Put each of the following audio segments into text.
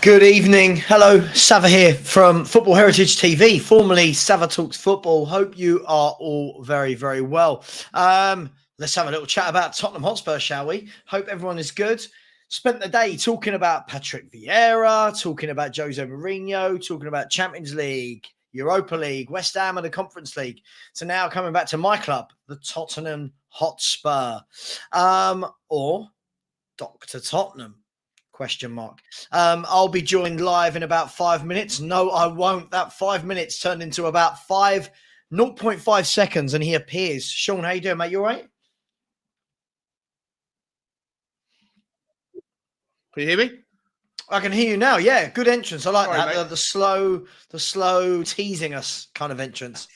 Good evening. Hello, Sava here from Football Heritage TV, formerly Sava Talks Football. Hope you are all very, very well. Let's have a little chat about Tottenham Hotspur, shall we? Hope everyone is good. Spent the day talking about Patrick Vieira, talking about Jose Mourinho, talking about Champions League, Europa League, West Ham and the Conference League. So now coming back to my club, the Tottenham Hotspur, or Dr Tottenham. Question mark. I'll be joined live in about 5 minutes. No, I won't. That 5 minutes turned into about 0.5 seconds, and he appears. Sean, how you doing, mate? You all right? Can you hear me? I can hear you now. Yeah, good entrance. I like Sorry, that. The slow teasing us kind of entrance.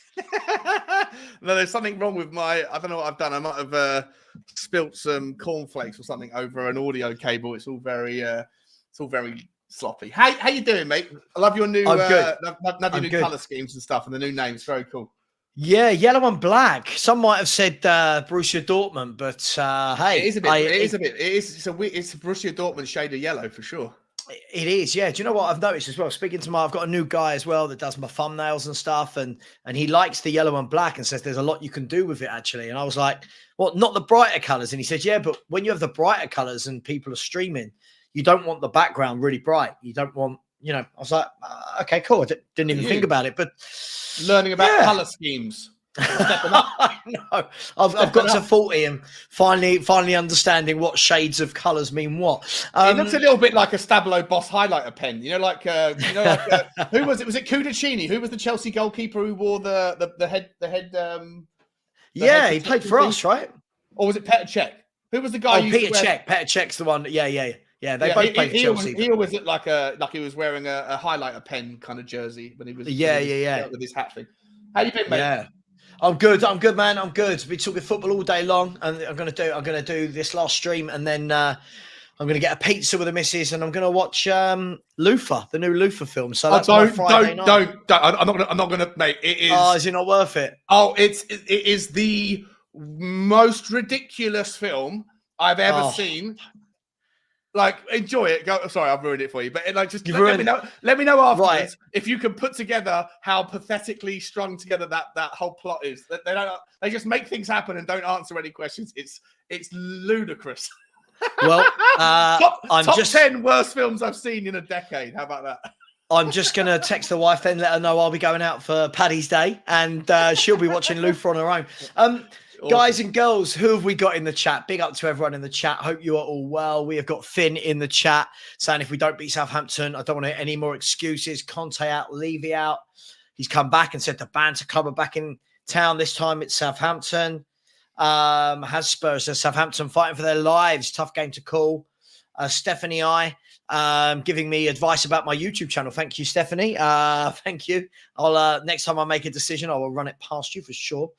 No, there's something wrong with I don't know what I've done. I might have spilt some cornflakes or something over an audio cable. It's all very sloppy. How you doing, mate? I love your new colour schemes and stuff and the new names. Very cool. Yeah, yellow and black. Some might have said Borussia Dortmund, but hey, it's a Borussia Dortmund shade of yellow for sure. It is, yeah. Do you know what I've noticed as well? I've got a new guy as well that does my thumbnails and stuff, and he likes the yellow and black and says there's a lot you can do with it actually. And I was like, well, not the brighter colours. And he said, yeah, but when you have the brighter colours and people are streaming, you don't want the background really bright. You don't want, I was like, okay, cool. I didn't even think about it, but learning about colour schemes. I know. I've got to 40 and finally understanding what shades of colours mean what. It looks a little bit like a Stabilo Boss highlighter pen. Who was it? Was it Cudicini? Who was the Chelsea goalkeeper who wore the head? He played for us, right? Or was it Petr Cech? Who was the guy? Peter Cech. Petr Cech's the one. Yeah. They both played for Chelsea. He always looked like he was wearing a highlighter pen kind of jersey when he was with his hat thing. How you been, mate? Yeah. I'm good, man. I'm good. We're talking football all day long, and I'm gonna do this last stream, and then I'm gonna get a pizza with the missus, and I'm gonna watch Luther, the new Luther film. So that's my Friday night. Don't. I'm not gonna, mate. It is. Oh, is it not worth it? Oh, it is the most ridiculous film I've ever seen. Like, enjoy it. Go. Sorry, I've ruined it for you. But just let me know. Let me know afterwards if you can put together how pathetically strung together that whole plot is. They don't. They just make things happen and don't answer any questions. It's ludicrous. Well, top 10 worst films I've seen in a decade. How about that? I'm just going to text the wife then, let her know I'll be going out for Paddy's Day, and she'll be watching Luther on her own. Awesome. Guys and girls, who have we got in the chat? Big up to everyone in the chat. Hope you are all well. We have got Finn in the chat saying if we don't beat Southampton, I don't want to hear any more excuses. Conte out, Levy out. He's come back and said the banter club are back in town. This time it's Southampton. Has Spurs says Southampton fighting for their lives. Tough game to call. Stephanie giving me advice about my YouTube channel. Thank you, Stephanie. Thank you. I'll next time I make a decision, I will run it past you for sure.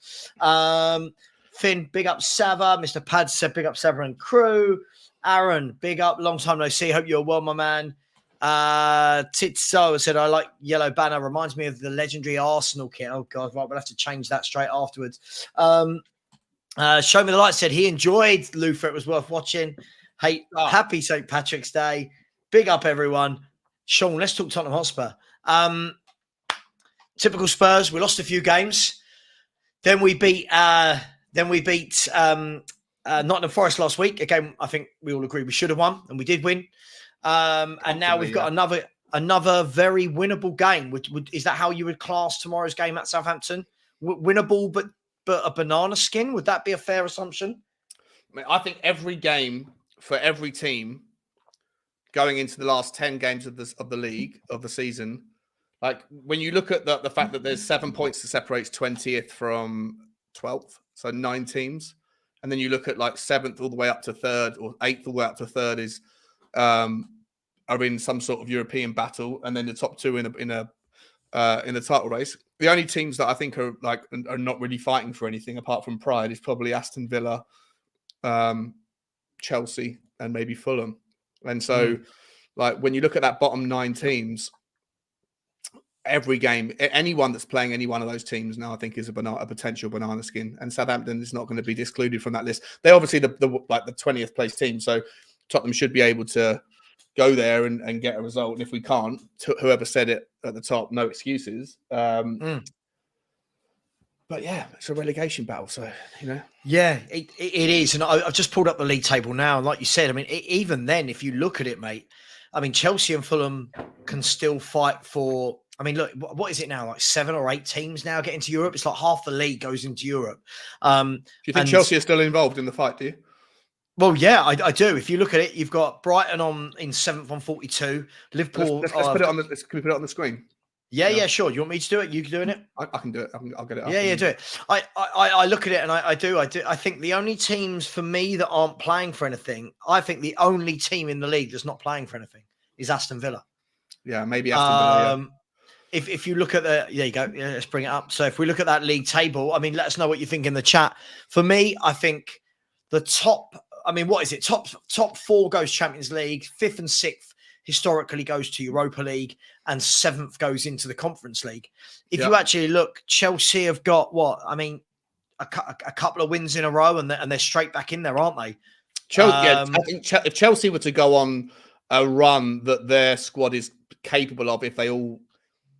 Finn, big up Sava. Mr. Pad said big up Sava and crew. Aaron, big up. Long time no see. Hope you're well, my man. Titso said I like yellow banner. Reminds me of the legendary Arsenal kit. Oh God, right, we'll have to change that straight afterwards. Show me the light said he enjoyed Luther. It was worth watching. Hey, happy St. Patrick's Day. Big up, everyone. Sean, let's talk Tottenham Hotspur. Typical Spurs. We lost a few games. Then we beat Nottingham Forest last week. A game I think we all agree we should have won, and we did win. And now we've got another very winnable game. Is that how you would class tomorrow's game at Southampton? Winnable, but a banana skin? Would that be a fair assumption? I think every game for every team going into the last 10 games of the league of the season, like when you look at the fact that there's 7 points that separates 20th from 12th, so 9 teams, and then you look at like 7th all the way up to 3rd or 8th all the way up to 3rd is are in some sort of European battle, and then the top 2 in the title race. The only teams that I think are not really fighting for anything apart from pride is probably Aston Villa, Chelsea, and maybe Fulham. And so, like when you look at that bottom 9 teams, every game, anyone that's playing any one of those teams now, I think is a potential banana skin. And Southampton is not going to be excluded from that list. They're obviously the 20th place team, so Tottenham should be able to go there and get a result. And if we can't, whoever said it at the top, no excuses. But yeah, it's a relegation battle. So, Yeah, it is. And I've just pulled up the league table now. And like you said, I mean, even then, if you look at it, mate, I mean, Chelsea and Fulham can still fight for. I mean, look, what is it now? Like 7 or 8 teams now get into Europe. It's like half the league goes into Europe. Do you think Chelsea are still involved in the fight? Do you? Well, yeah, I do. If you look at it, you've got Brighton in 7th on 42. Liverpool. Let's put it on the. Can we put it on the screen? Yeah, sure. You want me to do it? You doing it? I can do it. I'll get it up. Yeah, do it. I look at it and I do. I think the only teams for me that aren't playing for anything, I think the only team in the league that's not playing for anything is Aston Villa. Yeah, maybe Aston Villa. If you look at there you go. Yeah, let's bring it up. So if we look at that league table, I mean, let us know what you think in the chat. For me, I think the top. I mean, what is it? Top 4 goes Champions League. 5th and 6th historically goes to Europa League, and 7th goes into the Conference League. If you actually look, Chelsea have got what? I mean, a couple of wins in a row, and they're straight back in there, aren't they? I think if Chelsea were to go on a run that their squad is capable of, if they all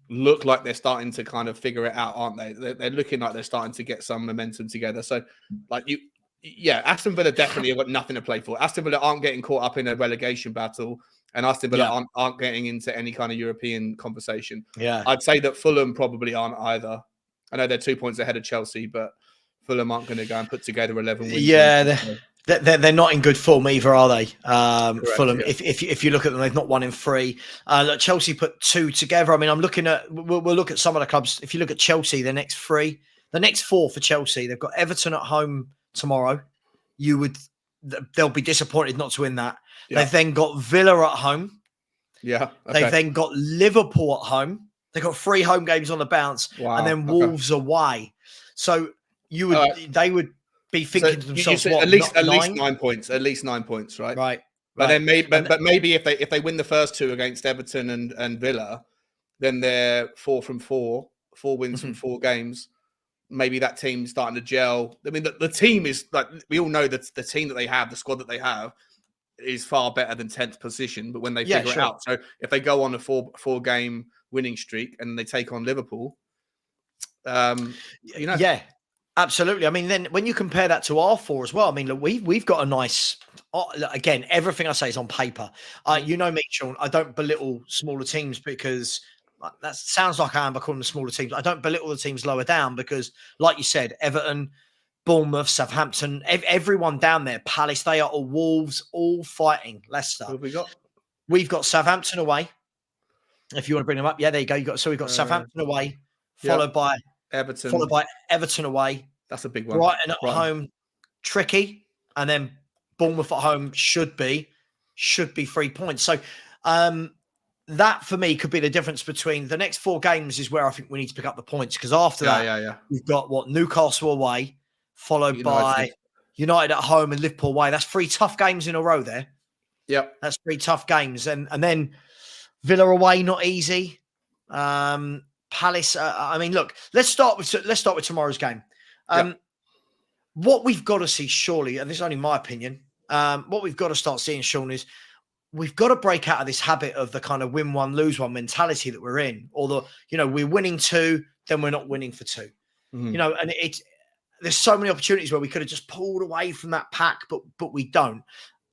look like they're starting to kind of figure it out, aren't they? They're looking like they're starting to get some momentum together. So, Aston Villa definitely have got nothing to play for. Aston Villa aren't getting caught up in a relegation battle, and Aston Villa aren't getting into any kind of European conversation. Yeah, I'd say that Fulham probably aren't either. I know they're 2 points ahead of Chelsea, but Fulham aren't going to go and put together 11 wins. Yeah, they're not in good form either, are they? Correct, Fulham. Yeah. If you look at them, they've not won in 3. Look, Chelsea put 2 together. I mean, I'm looking at. We'll look at some of the clubs. If you look at Chelsea, the next 4 for Chelsea, they've got Everton at home tomorrow. They'll be disappointed not to win that. Yeah. They've then got Villa at home. Yeah. Okay. They've then got Liverpool at home. They've got 3 home games on the bounce, and then Wolves away. So they would be thinking to themselves, at least 9 points. At least 9 points, right? Right. But then maybe if they win the first 2 against Everton and Villa, then they're 4 from 4 wins from 4 games. Maybe that team's starting to gel. I mean, the team is like, we all know that the team that they have, the squad that they have, is far better than 10th position. But when they figure it out, so if they go on a 4 game winning streak and they take on Liverpool, yeah, absolutely. I mean, then when you compare that to our 4 as well, I mean, look, we've got a nice. Again, everything I say is on paper. You know me, Sean. I don't belittle smaller teams because. That sounds like I am by calling them smaller teams. I don't belittle the teams lower down because, like you said, Everton, Bournemouth, Southampton, everyone down there, Palace, they are all Wolves, all fighting Leicester. What have we got? We've got Southampton away. If you want to bring them up, yeah, there you go. We've got Southampton away, followed by Everton away. That's a big one. Brighton at home, tricky, and then Bournemouth at home should be 3 points. So. That for me could be the difference between the next 4 games is where I think we need to pick up the points because after that, we've got Newcastle away, followed by United at home and Liverpool away. That's 3 tough games in a row there. Yep. That's 3 tough games. And then Villa away, not easy. Palace. I mean, look, let's start with tomorrow's game. What we've got to see, surely, and this is only my opinion, what we've got to start seeing, Sean, is we've got to break out of this habit of the kind of win 1, lose 1 mentality that we're in. Or we're winning 2, then we're not winning for 2. Mm-hmm. And there's so many opportunities where we could have just pulled away from that pack, but we don't.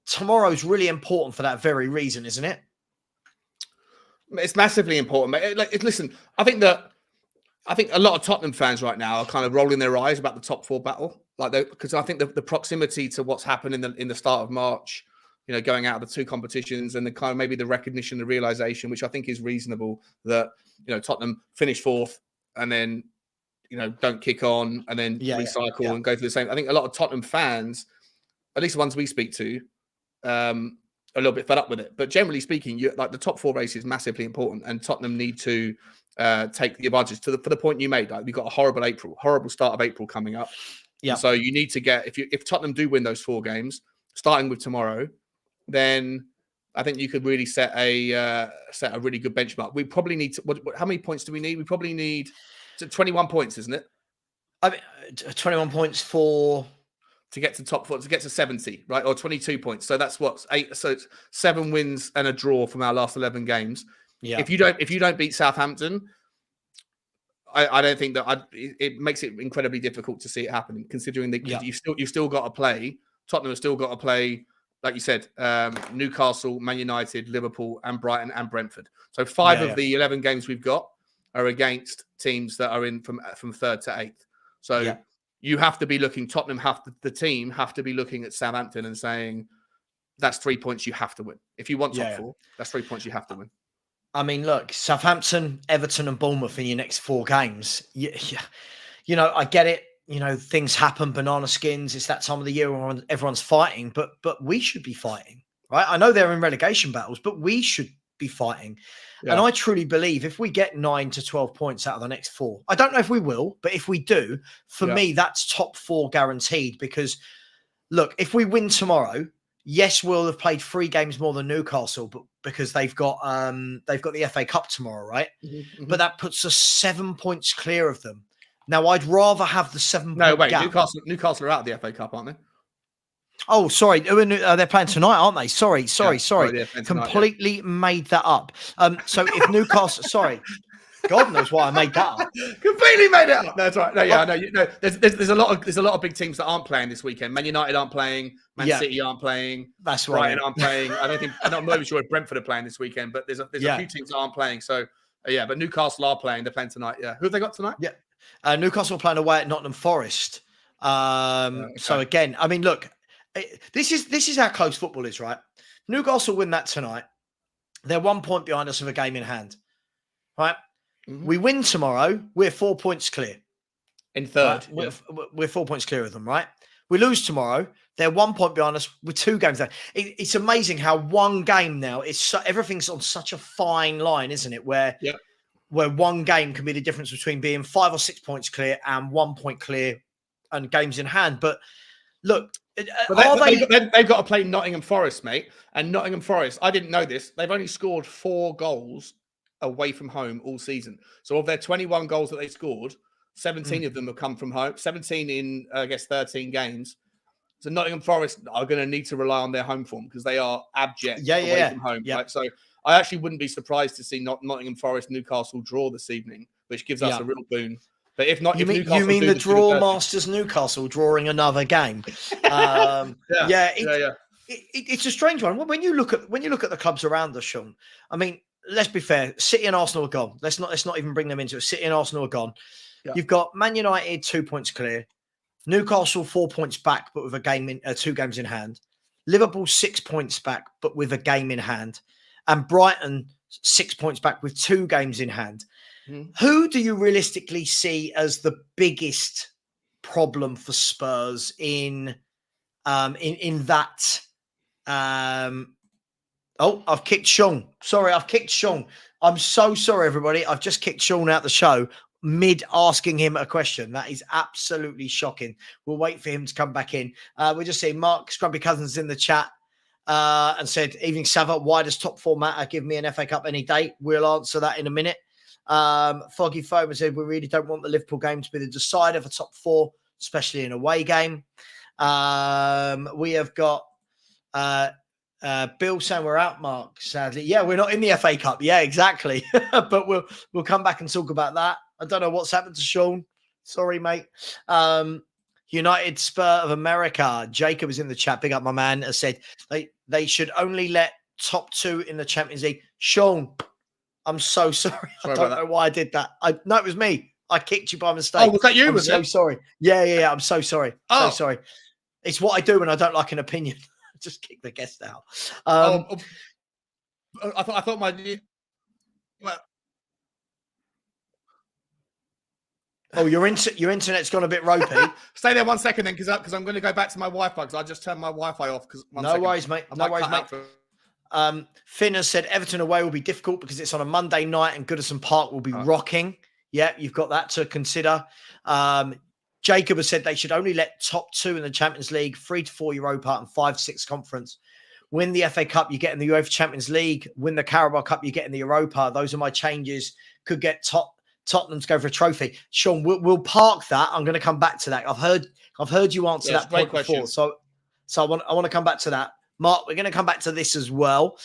Tomorrow's really important for that very reason, isn't it? It's massively important. Listen, I think a lot of Tottenham fans right now are kind of rolling their eyes about the top 4 battle, because I think the proximity to what's happened in the start of March. Going out of the 2 competitions and the kind of maybe the recognition, the realization, which I think is reasonable, that, Tottenham finish 4th and then, don't kick on and then recycle and go through the same. I think a lot of Tottenham fans, at least the ones we speak to, are a little bit fed up with it. But generally speaking, the top 4 race is massively important and Tottenham need to take the advantage for the point you made. We've got a horrible start of April coming up. Yeah. So you need to get, if Tottenham do win those 4 games, starting with tomorrow, then I think you could really set a really good benchmark. We probably need to. How many points do we need? We probably need 21 points, isn't it? I mean, 21 points for to get to top 4, to get to 70, right? Or 22 points. So that's what 8. So it's 7 wins and a draw from our last 11 games. Yeah. If you don't beat Southampton, I don't think that it makes it incredibly difficult to see it happening, considering that you've still got to play. Tottenham have still got to play, like you said, Newcastle, Man United, Liverpool, and Brighton and Brentford. So 5 of the 11 games we've got are against teams that are in from 3rd to 8th. So you have to be looking. Tottenham the team have to be looking at Southampton and saying, that's 3 points you have to win. If you want top 4, that's 3 points you have to win. I mean, look, Southampton, Everton, and Bournemouth in your next 4 games. You know, I get it. You know, things happen, banana skins. It's that time of the year when everyone's fighting, but we should be fighting, right? I know they're in relegation battles, but we should be fighting. Yeah. And I truly believe if we get 9 to 12 points out of the next 4, I don't know if we will, but if we do, for me, that's top 4 guaranteed. Because look, if we win tomorrow, yes, we'll have played 3 games more than Newcastle, but because they've got the FA Cup tomorrow, right? Mm-hmm. But that puts us 7 points clear of them. Now, I'd rather have the 7 No, wait, gap. Newcastle are out of the FA Cup, aren't they? Oh, sorry. They're playing tonight, aren't they? Sorry. Tonight, Completely made that up. So if Newcastle, sorry. God knows why I made that up. Completely made it up. No, that's right. No, yeah, no. There's a lot of big teams that aren't playing this weekend. Man United aren't playing. Man City aren't playing. That's right. Brighton aren't playing. I'm not really sure if Brentford are playing this weekend, but there's a few teams that aren't playing. So but Newcastle are playing. They're playing tonight. Yeah, who have they got tonight? Yeah, Newcastle are playing away at Nottingham Forest. Okay. So again, I mean, look, this is how close football is, right? Newcastle win that tonight. They're 1 point behind us with a game in hand, right? Mm-hmm. We win tomorrow, we're 4 points clear. In 3rd. Right? We're 4 points clear of them, right? We lose tomorrow, they're 1 point behind us with 2 games down. It's amazing how one game now, everything's on such a fine line, isn't it? Where one game can be the difference between being 5 or 6 points clear and 1 point clear and games in hand. But look, they've got to play Nottingham Forest, mate. And Nottingham Forest, I didn't know this, they've only scored 4 goals away from home all season. So of their 21 goals that they scored, 17 of them have come from home. 17 in, I guess, 13 games. So Nottingham Forest are going to need to rely on their home form because they are abject away from home. Right? So I actually wouldn't be surprised to see Nottingham Forest Newcastle draw this evening, which gives us a real boon. But if not, you mean the draw masters Newcastle drawing another game? It's a strange one. When you look at the clubs around us, Sean. I mean, let's be fair. City and Arsenal are gone. Let's not even bring them into it. City and Arsenal are gone. Yeah. You've got Man United 2 points clear, Newcastle 4 points back, but with 2 games in hand. Liverpool 6 points back, but with a game in hand, and Brighton 6 points back with 2 games in hand. Who do you realistically see as the biggest problem for Spurs in that? I've kicked Sean. Sorry, I've kicked Sean. I'm so sorry, everybody. I've just kicked Sean out the show mid asking him a question. That is absolutely shocking. We'll wait for him to come back in. We're just seeing Mark Scrumpy Cousins in the chat and said, "Evening, Sava. Why does top 4 matter? Give me an FA Cup any day." We'll answer that in a minute. Foggy Foam said, "We really don't want the Liverpool game to be the decider for top 4, especially in a away game." We have got Bill saying we're out, Mark, sadly. Yeah, we're not in the FA Cup. Yeah, exactly. But we'll come back and talk about that. I don't know what's happened to Sean. Sorry, mate. United Spur of America. Jacob is in the chat. Big up, my man. Has said they should only let top 2 in the Champions League. Sean, I'm so sorry. I don't know why I did that. No, it was me. I kicked you by mistake. Oh, was that you? I'm so sorry. Yeah. I'm so sorry. So sorry. It's what I do when I don't like an opinion. Just kick the guest out. I thought my. Well, your internet's gone a bit ropey. Stay there 1 second then, because I'm going to go back to my Wi-Fi because I just turned my Wi-Fi off. No worries, mate. No worries, mate. Finn has said Everton away will be difficult because it's on a Monday night and Goodison Park will be rocking. Yeah, you've got that to consider. Jacob has said they should only let top 2 in the Champions League, 3 to 4 Europa and 5-6 Conference. Win the FA Cup, you get in the UEFA Champions League. Win the Carabao Cup, you get in the Europa. Those are my changes. Could get top Tottenham's go for a trophy. Sean, we'll park that. I'm going to come back to that. I've heard you answer that point before, so I want to come back to that. Mark, we're going to come back to this as well.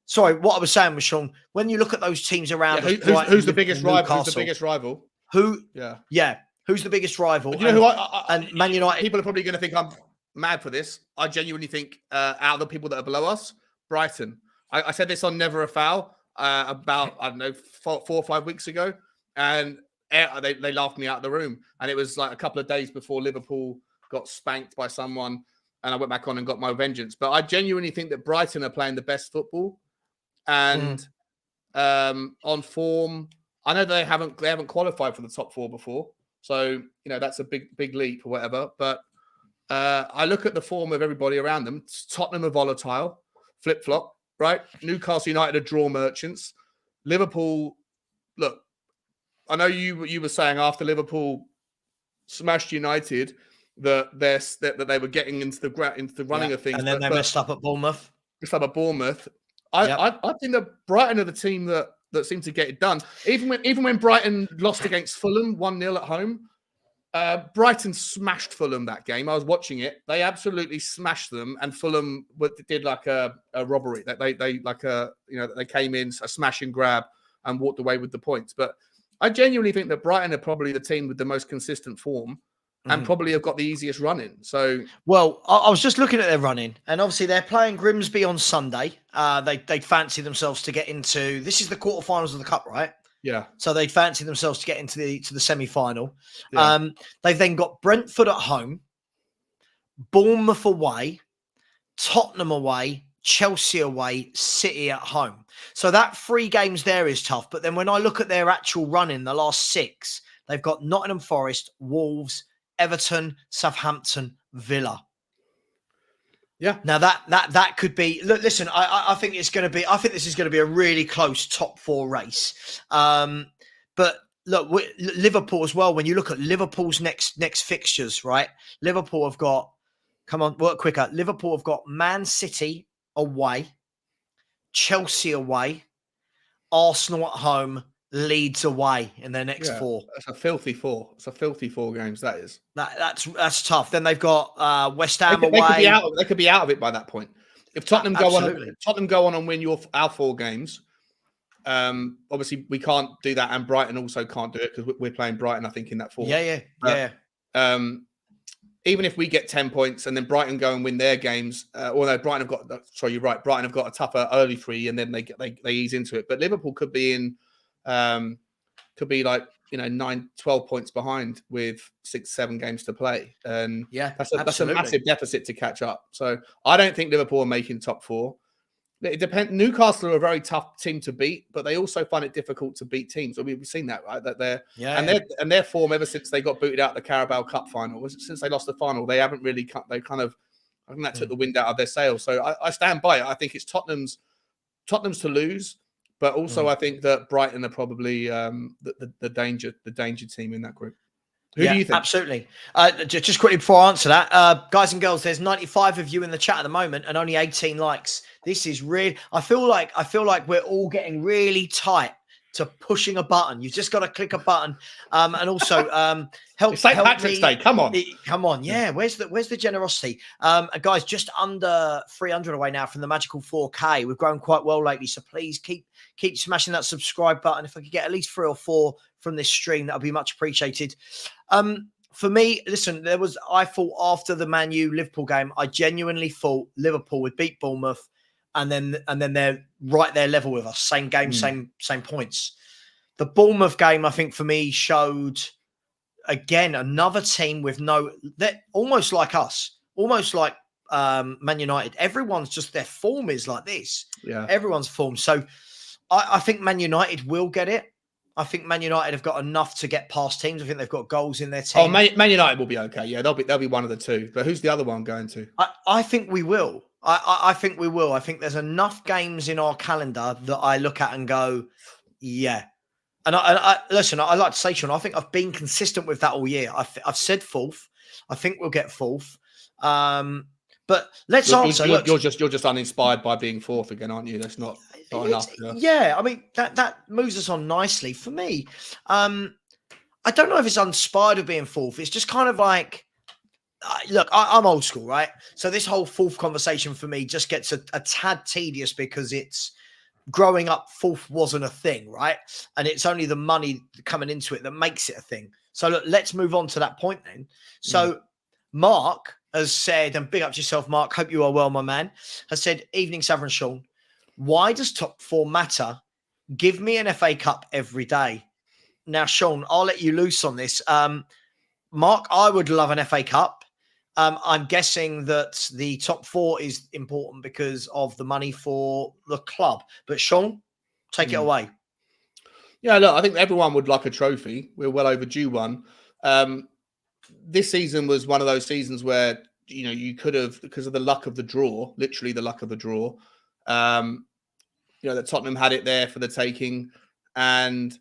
Sorry, what I was saying was, Sean, when you look at those teams around us, who's the biggest rival? Who's the biggest rival? Who's the biggest rival? But you know and Man United. People are probably going to think I'm mad for this. I genuinely think out of the people that are below us, Brighton. I said this on Never a Foul about, I don't know, 4 or 5 weeks ago, and they laughed me out of the room. And it was like a couple of days before Liverpool got spanked by someone, and I went back on and got my vengeance. But I genuinely think that Brighton are playing the best football, and on form. I know they haven't qualified for the top 4 before, so that's a big leap or whatever. But I look at the form of everybody around them. Tottenham are volatile, flip flop, right? Newcastle United are draw merchants. Liverpool, look, I know you were saying after Liverpool smashed United that they were getting into the running of things, and then they messed up at Bournemouth. I think that Brighton are the team that seemed to get it done. Even when Brighton lost against Fulham 1-0 at home, Brighton smashed Fulham that game. I was watching it. They absolutely smashed them, and Fulham did like a robbery. That they came in a smash and grab and walked away with the points. But I genuinely think that Brighton are probably the team with the most consistent form, and probably have got the easiest running. So, well, I was just looking at their running, and obviously they're playing Grimsby on Sunday. They fancy themselves to get into. This is the quarterfinals of the cup, right? Yeah. So they fancy themselves to get into the semi-final. Yeah. They've then got Brentford at home, Bournemouth away, Tottenham away, Chelsea away, City at home. So that 3 games there is tough. But then when I look at their actual run in the last 6, they've got Nottingham Forest, Wolves, Everton, Southampton, Villa. Yeah. Now that could be. Look, listen. I think it's going to be. I think this is going to be a really close top 4 race. But look, Liverpool as well. When you look at Liverpool's next fixtures, right? Liverpool have got. Come on, work quicker. Liverpool have got Man City away, Chelsea away, Arsenal at home, Leeds away in their next 4. That's a filthy 4. It's a filthy 4 games. That is. That's tough. Then they've got West Ham away. They could be out of it by that point. If Tottenham go on and win our 4 games, obviously we can't do that, and Brighton also can't do it because we're playing Brighton, I think, in that 4. Yeah. Even if we get 10 points and then Brighton go and win their games, although Brighton have got. Sorry, you're right. Brighton have got a tougher early 3, and then they ease into it. But Liverpool could be in. Could be like 9, 12 points behind with 6, 7 games to play, and that's a massive deficit to catch up. So I don't think Liverpool are making top 4. It depends. Newcastle are a very tough team to beat, but they also find it difficult to beat teams. We've seen that, right? That their form ever since they got booted out of the Carabao Cup final, since they lost the final, they haven't really. I think that took the wind out of their sails. So I stand by it. I think it's Tottenham's to lose. But also, I think that Brighton are probably the danger team in that group. Who do you think? Absolutely. Just quickly before I answer that, guys and girls, there's 95 of you in the chat at the moment, and only 18 likes. This is really. I feel like we're all getting really tight to pushing a button. You've just got to click a button, and also help. It's St. Patrick's Day. Come on. Yeah. Where's the generosity, guys? Just under 300 away now from the magical 4K. We've grown quite well lately, so please keep smashing that subscribe button. If I could get at least 3 or 4 from this stream, that would be much appreciated. For me, listen, I thought after the Man U Liverpool game, I genuinely thought Liverpool would beat Bournemouth, and then they're right there level with us, same game, same points. The Bournemouth game, I think, for me, showed again another team with they're almost like us, almost like Man United. Everyone's just, their form is like this. Yeah, everyone's form. So I think Man United will get it. I think Man United have got enough to get past teams. I think they've got goals in their team. Oh, Man United will be okay. Yeah, they'll be one of the 2. But who's the other one going to? I think we will. I think we will. I think there's enough games in our calendar that I look at and go, yeah. And I listen, I like to say, Sean, I think I've been consistent with that all year. I've said 4th. I think we'll get 4th. But let's answer. You're just uninspired by being fourth again, aren't you? That's not enough. Yeah, I mean that moves us on nicely for me. I don't know if it's inspired of being fourth. It's just kind of like, look, I'm old school, right? So this whole fourth conversation for me just gets a tad tedious because it's growing up. Fourth wasn't a thing, right? And it's only the money coming into it that makes it a thing. So look, let's move on to that point then. So Mark has said, and big up to yourself, Mark. Hope you are well, my man. Has said, evening, Savran Sean. Why does top four matter? Give me an FA Cup every day. Now, Sean, I'll let you loose on this. Mark, I would love an FA Cup. I'm guessing that the top four is important because of the money for the club. But Sean, take it away. Yeah, look, I think everyone would like a trophy. We're well overdue one. This season was one of those seasons where, you could have, because of the luck of the draw, literally the luck of the draw, that Tottenham had it there for the taking. And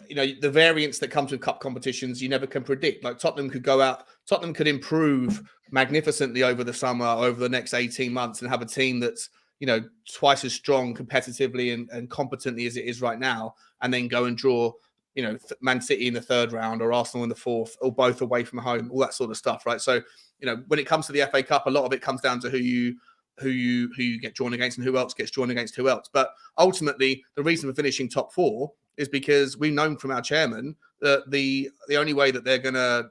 the variance that comes with cup competitions, you never can predict. Like Tottenham could improve magnificently over the summer, over the next 18 months and have a team that's, twice as strong competitively and competently as it is right now. And then go and draw, Man City in the third round or Arsenal in the fourth or both away from home, all that sort of stuff. Right. So, when it comes to the FA Cup, a lot of it comes down to who you get drawn against and who else gets drawn against who else. But ultimately, the reason for finishing top four is because we've known from our chairman that the only way that they're going to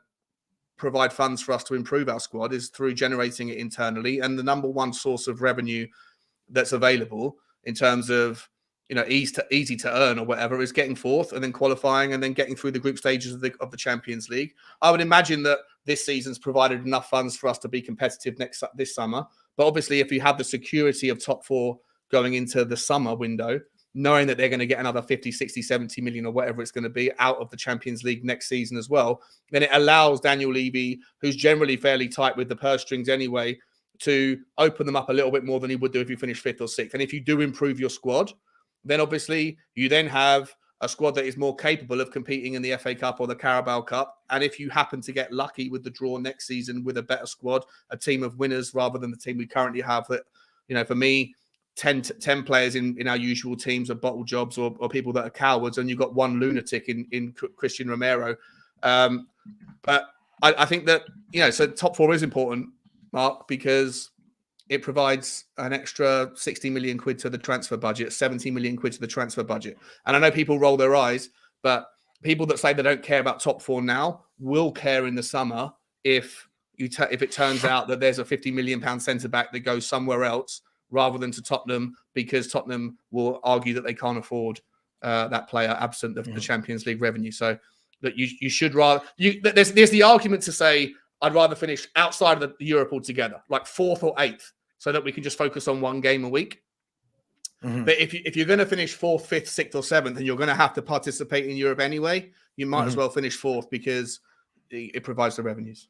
provide funds for us to improve our squad is through generating it internally. And the number one source of revenue that's available in terms of, easy to earn or whatever is getting fourth and then qualifying and then getting through the group stages of the Champions League. I would imagine that this season's provided enough funds for us to be competitive this summer. But obviously, if you have the security of top four going into the summer window, knowing that they're going to get another 50, 60, 70 million or whatever it's going to be out of the Champions League next season as well, then it allows Daniel Levy, who's generally fairly tight with the purse strings anyway, to open them up a little bit more than he would do if you finish fifth or sixth. And if you do improve your squad, then obviously you then have a squad that is more capable of competing in the FA Cup or the Carabao Cup. And if you happen to get lucky with the draw next season with a better squad, a team of winners rather than the team we currently have, that, for me, 10 players in our usual teams are bottle jobs or people that are cowards, and you've got one lunatic in Christian Romero. But I think that, so top four is important, Mark, because it provides an extra 60 million quid to the transfer budget, 70 million quid to the transfer budget. And I know people roll their eyes, but people that say they don't care about top four now will care in the summer if it turns out that there's a 50 million pound centre back that goes somewhere else rather than to Tottenham, because Tottenham will argue that they can't afford that player absent of the Champions League revenue. So that you should rather there's the argument to say I'd rather finish outside of the Europe altogether, like fourth or eighth, so that we can just focus on one game a week. But if you're going to finish fourth, fifth, sixth, or seventh, and you're going to have to participate in Europe anyway, you might as well finish fourth because it provides the revenues.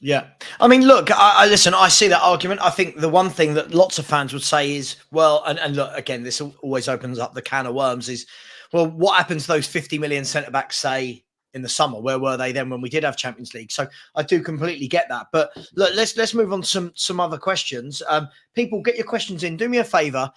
Yeah. I mean, look, I listen, I see that argument. I think the one thing that lots of fans would say is, well, and look, again, this always opens up the can of worms is, well, what happens to those 50 million centre-backs, say, in the summer? Where were they then when we did have Champions League? So I do completely get that. But look, let's move on to some other questions. People, get your questions in. Do me a favour.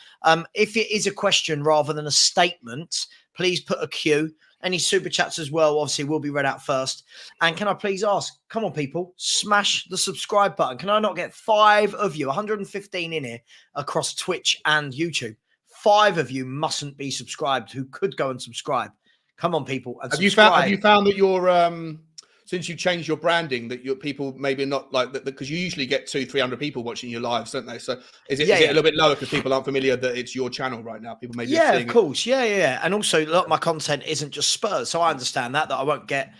If it is a question rather than a statement, please put a Q. Any super chats as well, obviously, will be read out first. And can I please ask, come on, people, smash the subscribe button. Can I not get 5 of you, 115 in here across Twitch and YouTube? 5 of you mustn't be subscribed who could go and subscribe. Come on, people. And have you found that your since you changed your branding, that your people maybe not like that, because you usually get 200-300 people watching your lives, don't they? So is it a little bit lower because people aren't familiar that it's your channel right now? People maybe of course, yeah. And also, look, my content isn't just Spurs, so I understand that I won't get.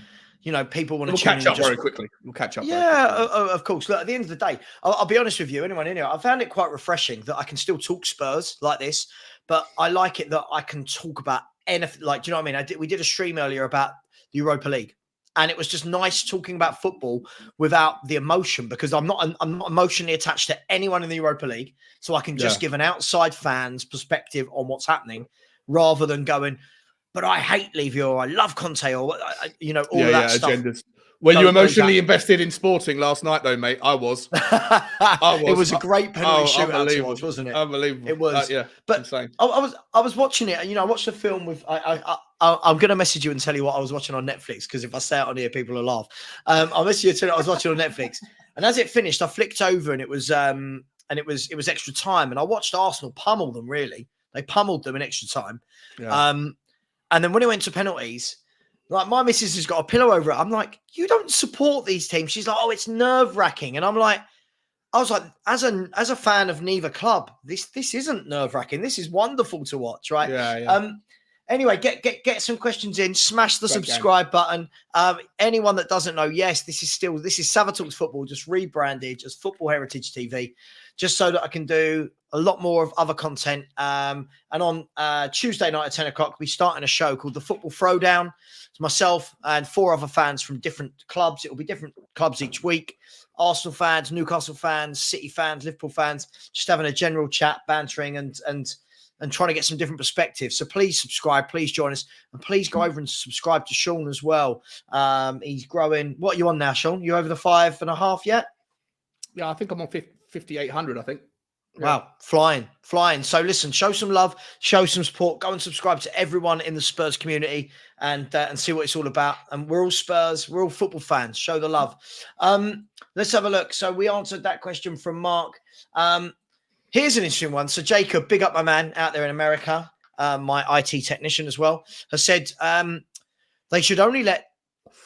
People want to catch up very quickly. We'll catch up. Yeah, of course. Look, at the end of the day, I'll be honest with you. Anyone in here, I found it quite refreshing that I can still talk Spurs like this, but I like it that I can talk about anything. Like, do you know what I mean? We did a stream earlier about the Europa League, and it was just nice talking about football without the emotion, because I'm not emotionally attached to anyone in the Europa League, so I can just give an outside fan's perspective on what's happening, rather than going, but I hate Levy or I love Conte or all that stuff. Agendas. Were you emotionally invested in Sporting last night, though, mate? I was. It was a great penalty shootout to watch, wasn't it? Unbelievable. It was. Yeah, but insane. I was watching it, and I watched the film with. I'm going to message you and tell you what I was watching on Netflix, because if I say it on here, people will laugh. I'll message you and tell you what I was watching on Netflix, and as it finished, I flicked over, and it was extra time, and I watched Arsenal pummel them. Really, they pummeled them in extra time. Yeah. And then when it went to penalties, like, my missus has got a pillow over it. I'm like, you don't support these teams. She's like, oh, it's nerve-wracking. And I was like, as a fan of neither club, this isn't nerve-wracking. This is wonderful to watch, right? Yeah. Anyway, get some questions in. Smash the subscribe button. Anyone that doesn't know, yes, this is Savile Talks Football, just rebranded as Football Heritage TV, just so that I can do a lot more of other content. And on Tuesday night at 10 o'clock, we're starting a show called The Football Throwdown. It's myself and 4 other fans from different clubs. It will be different clubs each week. Arsenal fans, Newcastle fans, City fans, Liverpool fans, just having a general chat, bantering and trying to get some different perspectives. So please subscribe, please join us, and please go over and subscribe to Sean as well. He's growing. What are you on now, Sean? You over the 5.5 yet? Yeah, I think I'm on 5,800, I think. Wow, flying. So listen, show some love, show some support. Go and subscribe to everyone in the Spurs community and see what it's all about. And we're all Spurs, we're all football fans. Show the love. Let's have a look. So we answered that question from Mark. Here's an interesting one. So Jacob, big up my man out there in America, my IT technician as well, has said they should only let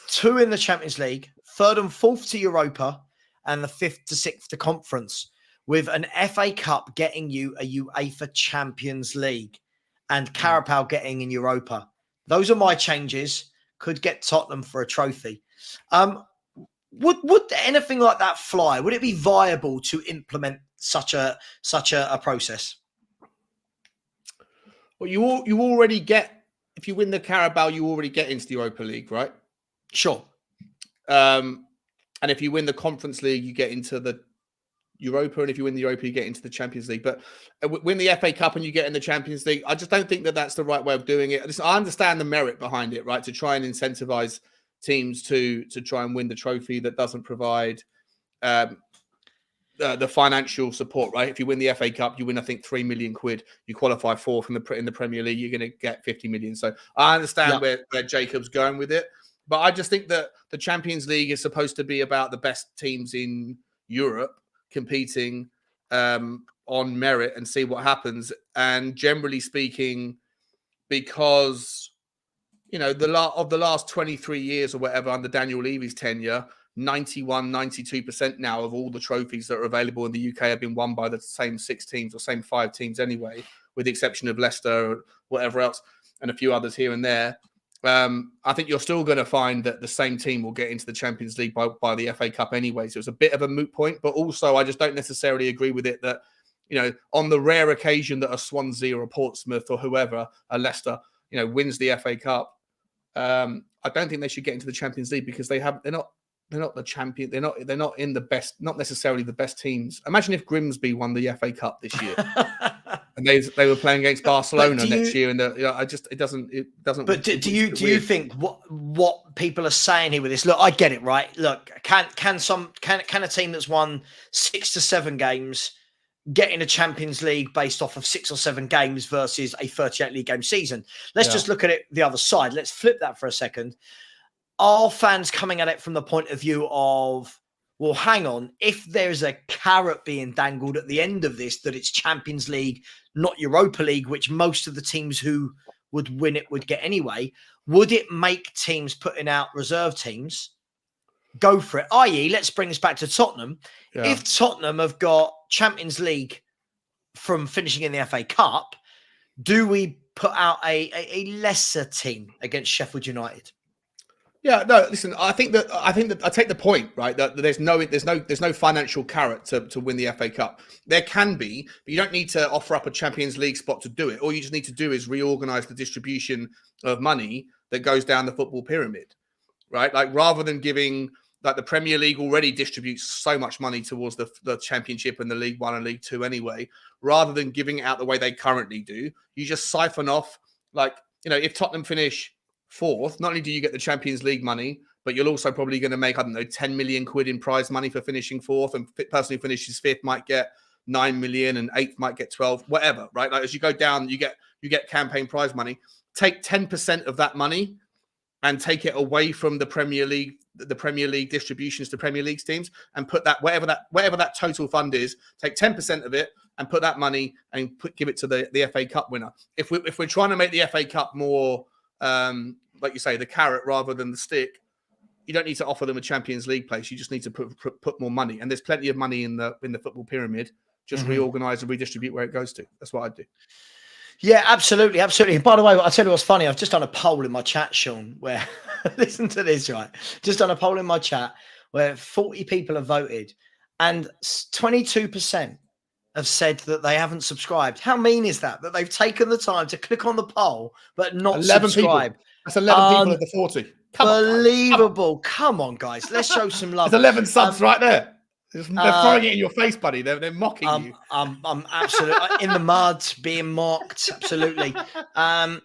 2 in the Champions League, 3rd and 4th to Europa, and the 5th to 6th to Conference, with an FA Cup getting you a UEFA Champions League and Carabao getting in Europa. Those are my changes. Could get Tottenham for a trophy. Would anything like that fly? Would it be viable to implement such a process? Well, you already get, if you win the Carabao, you already get into the Europa League, right? Sure. And if you win the Conference League, you get into the Europa, and if you win the Europa, you get into the Champions League. But win the FA Cup and you get in the Champions League, I just don't think that that's the right way of doing it. Listen, I understand the merit behind it, right? To try and incentivize teams to try and win the trophy that doesn't provide the financial support, right? If you win the FA Cup, you win, I think, 3 million quid. You qualify 4th in the Premier League, you're going to get 50 million. So I understand where Jacob's going with it, but I just think that the Champions League is supposed to be about the best teams in Europe competing on merit and see what happens. And generally speaking, because of the last 23 years or whatever under Daniel Levy's tenure, 92% now of all the trophies that are available in the UK have been won by the same 6 teams or same 5 teams anyway, with the exception of Leicester or whatever else and a few others here and there. I think you're still going to find that the same team will get into the Champions League by the FA Cup anyway. So it's a bit of a moot point, but also I just don't necessarily agree with it that, on the rare occasion that a Swansea or a Portsmouth or whoever, a Leicester, wins the FA Cup, I don't think they should get into the Champions League because they're not the champion. They're not in the best, not necessarily the best teams. Imagine if Grimsby won the FA Cup this year. And they were playing against Barcelona next year, and it doesn't. But do you think what people are saying here with this? Look, I get it, right? Look, can a team that's won 6 to 7 games get in a Champions League based off of 6 or 7 games versus a 38 league game season? Let's just look at it the other side. Let's flip that for a second. Are fans coming at it from the point of view of, well, hang on, if there's a carrot being dangled at the end of this, that it's Champions League, not Europa League, which most of the teams who would win it would get anyway, would it make teams putting out reserve teams go for it? I.e., let's bring this back to Tottenham. Yeah. If Tottenham have got Champions League from finishing in the FA Cup, do we put out a lesser team against Sheffield United? Yeah, no, listen, I think that I take the point, right? That there's no financial carrot to win the FA Cup. There can be, but you don't need to offer up a Champions League spot to do it. All you just need to do is reorganize the distribution of money that goes down the football pyramid, right? Like, rather than giving, like, the Premier League already distributes so much money towards the Championship and the League One and League Two anyway, rather than giving it out the way they currently do, you just siphon off, like, if Tottenham finish 4th, not only do you get the Champions League money, but you're also probably going to make, I don't know, 10 million quid in prize money for finishing fourth, and the person who finishes fifth might get 9 million, and eighth might get 12, whatever, right? Like as you go down, you get campaign prize money. Take 10% of that money and take it away from the Premier League distributions to Premier League teams, and put that whatever that total fund is, take 10% of it and put that money and give it to the FA Cup winner. If we're trying to make the FA Cup more, like you say, the carrot rather than the stick, you don't need to offer them a Champions League place. You just need to put more money, and there's plenty of money in the football pyramid. Just reorganize and redistribute where it goes to. That's what I'd do. Yeah, absolutely, absolutely. By the way, I'll tell you what's funny. I've just done a poll in my chat, Sean, where listen to this, right? Just done a poll in my chat where 40 people have voted, and 22% have said that they haven't subscribed. How mean is that? That they've taken the time to click on the poll but not 11 subscribe. People. That's 11 people of the 40. Unbelievable. Come on, guys. Let's show some love. There's 11 subs right there. They're throwing it in your face, buddy. They're mocking you. I'm absolutely in the mud, being mocked. Absolutely. Aaron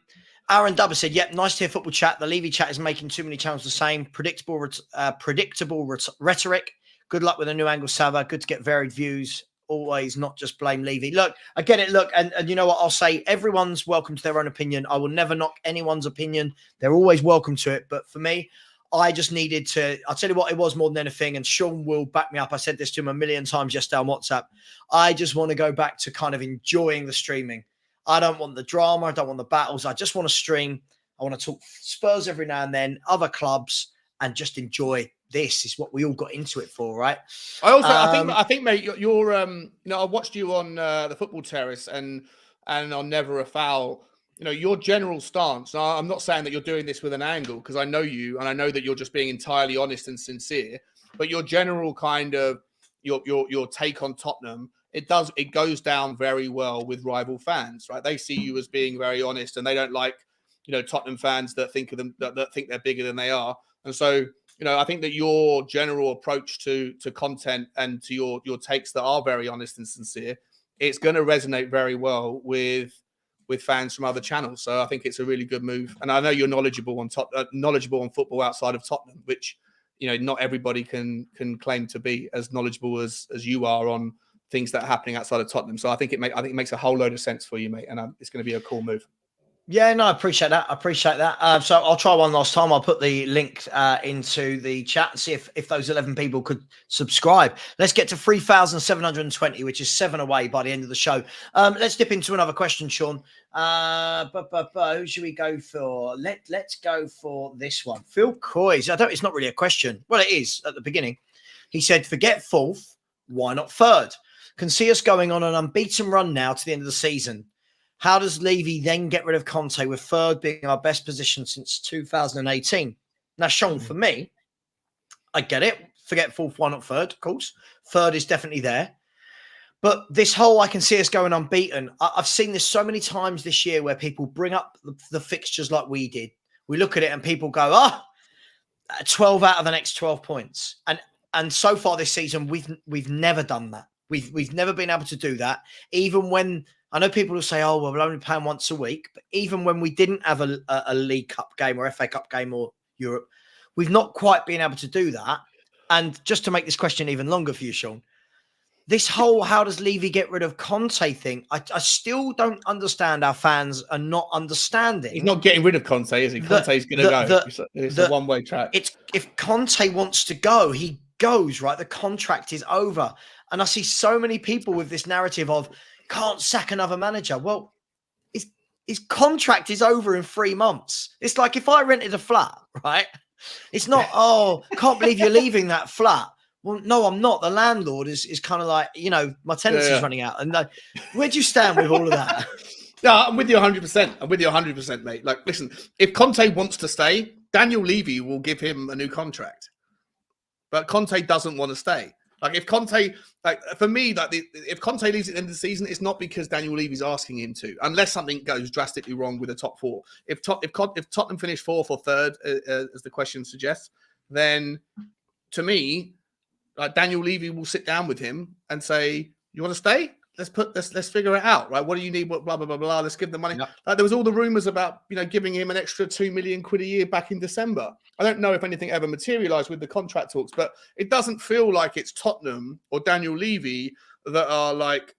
Dubber said, "Yep, nice to hear football chat. The Levy chat is making too many channels the same. Predictable rhetoric. Good luck with a new angle, Sava. Good to get varied views. Always, not just blame Levy. Look, I get it. Look, and you know what? I'll say everyone's welcome to their own opinion. I will never knock anyone's opinion. They're always welcome to it. But for me, I just needed to, I'll tell you what it was more than anything, and Sean will back me up. I said this to him a million times yesterday on WhatsApp. I just want to go back to kind of enjoying the streaming. I don't want the drama. I don't want the battles. I just want to stream. I want to talk Spurs every now and then, other clubs, and just enjoy. This is what we all got into it for, right? I think, mate, you're I watched you on the Football Terrace and on Never a Foul. Your general stance. Now, I'm not saying that you're doing this with an angle, because I know you, and I know that you're just being entirely honest and sincere. But your general kind of your take on Tottenham, it goes down very well with rival fans, right? They see you as being very honest, and they don't like Tottenham fans that think of them that think they're bigger than they are. And so I think that your general approach to content and to your takes that are very honest and sincere, it's going to resonate very well with fans from other channels. So I think it's a really good move. And I know you're knowledgeable on football outside of Tottenham, which not everybody can claim to be as knowledgeable as you are on things that are happening outside of Tottenham. So I think it makes a whole load of sense for you, mate. And it's going to be a cool move. Yeah, no, I appreciate that. So I'll try one last time. I'll put the link into the chat and see if those 11 people could subscribe. Let's get to 3,720, which is 7 away by the end of the show. Let's dip into another question, Sean. Who should we go for? Let's go for this one. Phil Coys. It's not really a question. Well, it is at the beginning. He said, forget fourth. Why not third? Can see us going on an unbeaten run now to the end of the season. How does Levy then get rid of Conte, with third being our best position since 2018? Now, Sean, for me, I get it. Forget fourth, why not third? Of course. Third is definitely there. But this whole, I can see us going unbeaten. I've seen this so many times this year where people bring up the fixtures like we did. We look at it and people go, 12 out of the next 12 points. And so far this season, we've never done that. We've never been able to do that. Even when, I know people will say, oh, well, we're only playing once a week. But even when we didn't have a League Cup game or FA Cup game or Europe, we've not quite been able to do that. And just to make this question even longer for you, Sean, this whole how does Levy get rid of Conte thing, I still don't understand how fans are not understanding. He's not getting rid of Conte, is he? Conte's going to go. It's a one-way track. If Conte wants to go, he goes, right? The contract is over. And I see so many people with this narrative of can't sack another manager. Well, his contract is over in 3 months. It's like if I rented a flat, right? It's not, can't believe you're leaving that flat. Well, no, I'm not. The landlord is kind of like, my tenancy is running out. And where do you stand with all of that? No, I'm with you 100%. I'm with you 100%, mate. Like, listen, if Conte wants to stay, Daniel Levy will give him a new contract. But Conte doesn't want to stay. Like, if Conte, for me, if Conte leaves at the end of the season, it's not because Daniel Levy's asking him to, unless something goes drastically wrong with the top four. If Tottenham finish fourth or third, as the question suggests, then to me, Daniel Levy will sit down with him and say, "You want to stay? let's figure it out, right? What do you need? What blah blah blah blah. Let's give the money. Yep. Like there was all the rumors about giving him an extra £2 million a year back in December. I don't know if anything ever materialized with the contract talks, but it doesn't feel like it's Tottenham or Daniel Levy that are like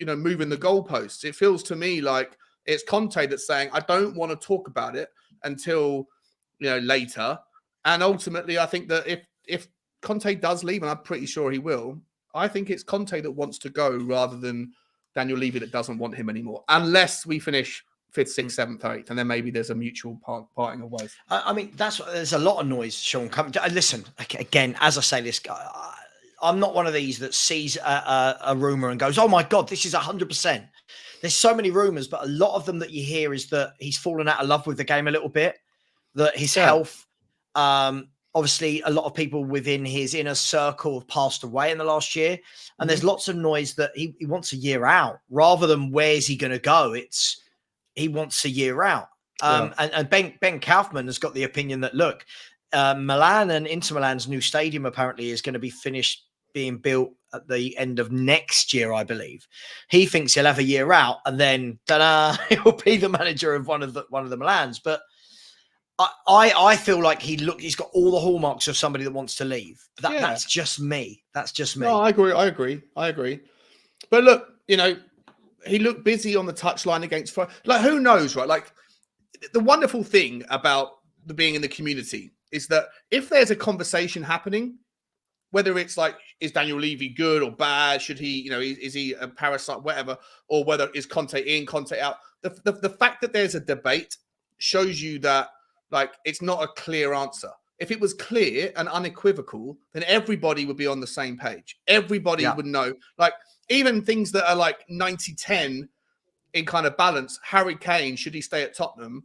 moving the goalposts. It feels to me like it's Conte that's saying, I don't want to talk about it until later. And ultimately, I think that if Conte does leave, and I'm pretty sure he will, I think it's Conte that wants to go rather than Daniel Levy that doesn't want him anymore, unless we finish 5th, 6th, 7th, 8th, and then maybe there's a mutual parting of ways. I mean, there's a lot of noise, Sean. Listen, again, as I say this, I'm not one of these that sees a rumor and goes, oh my God, this is 100%. There's so many rumors, but a lot of them that you hear is that he's fallen out of love with the game a little bit, that his health, obviously a lot of people within his inner circle have passed away in the last year. And there's lots of noise that he wants a year out rather than where's he going to go. He wants a year out. And Ben Kaufman has got the opinion that, look, Milan and Inter Milan's new stadium apparently is going to be finished being built at the end of next year, I believe. He thinks he'll have a year out and then he'll be the manager of one of the Milans. But I feel like he's got all the hallmarks of somebody that wants to leave. That's just me. That's just me. No, I agree. But look, he looked busy on the touchline against, like, who knows, right? Like, the wonderful thing about being in the community is that if there's a conversation happening, whether it's like, is Daniel Levy good or bad? Should he, is he a parasite, whatever, or whether is Conte in, Conte out? The fact that there's a debate shows you that, like, it's not a clear answer. If it was clear and unequivocal, then everybody would be on the same page. Everybody would know. Like, even things that are like 90-10 in kind of balance, Harry Kane, should he stay at Tottenham?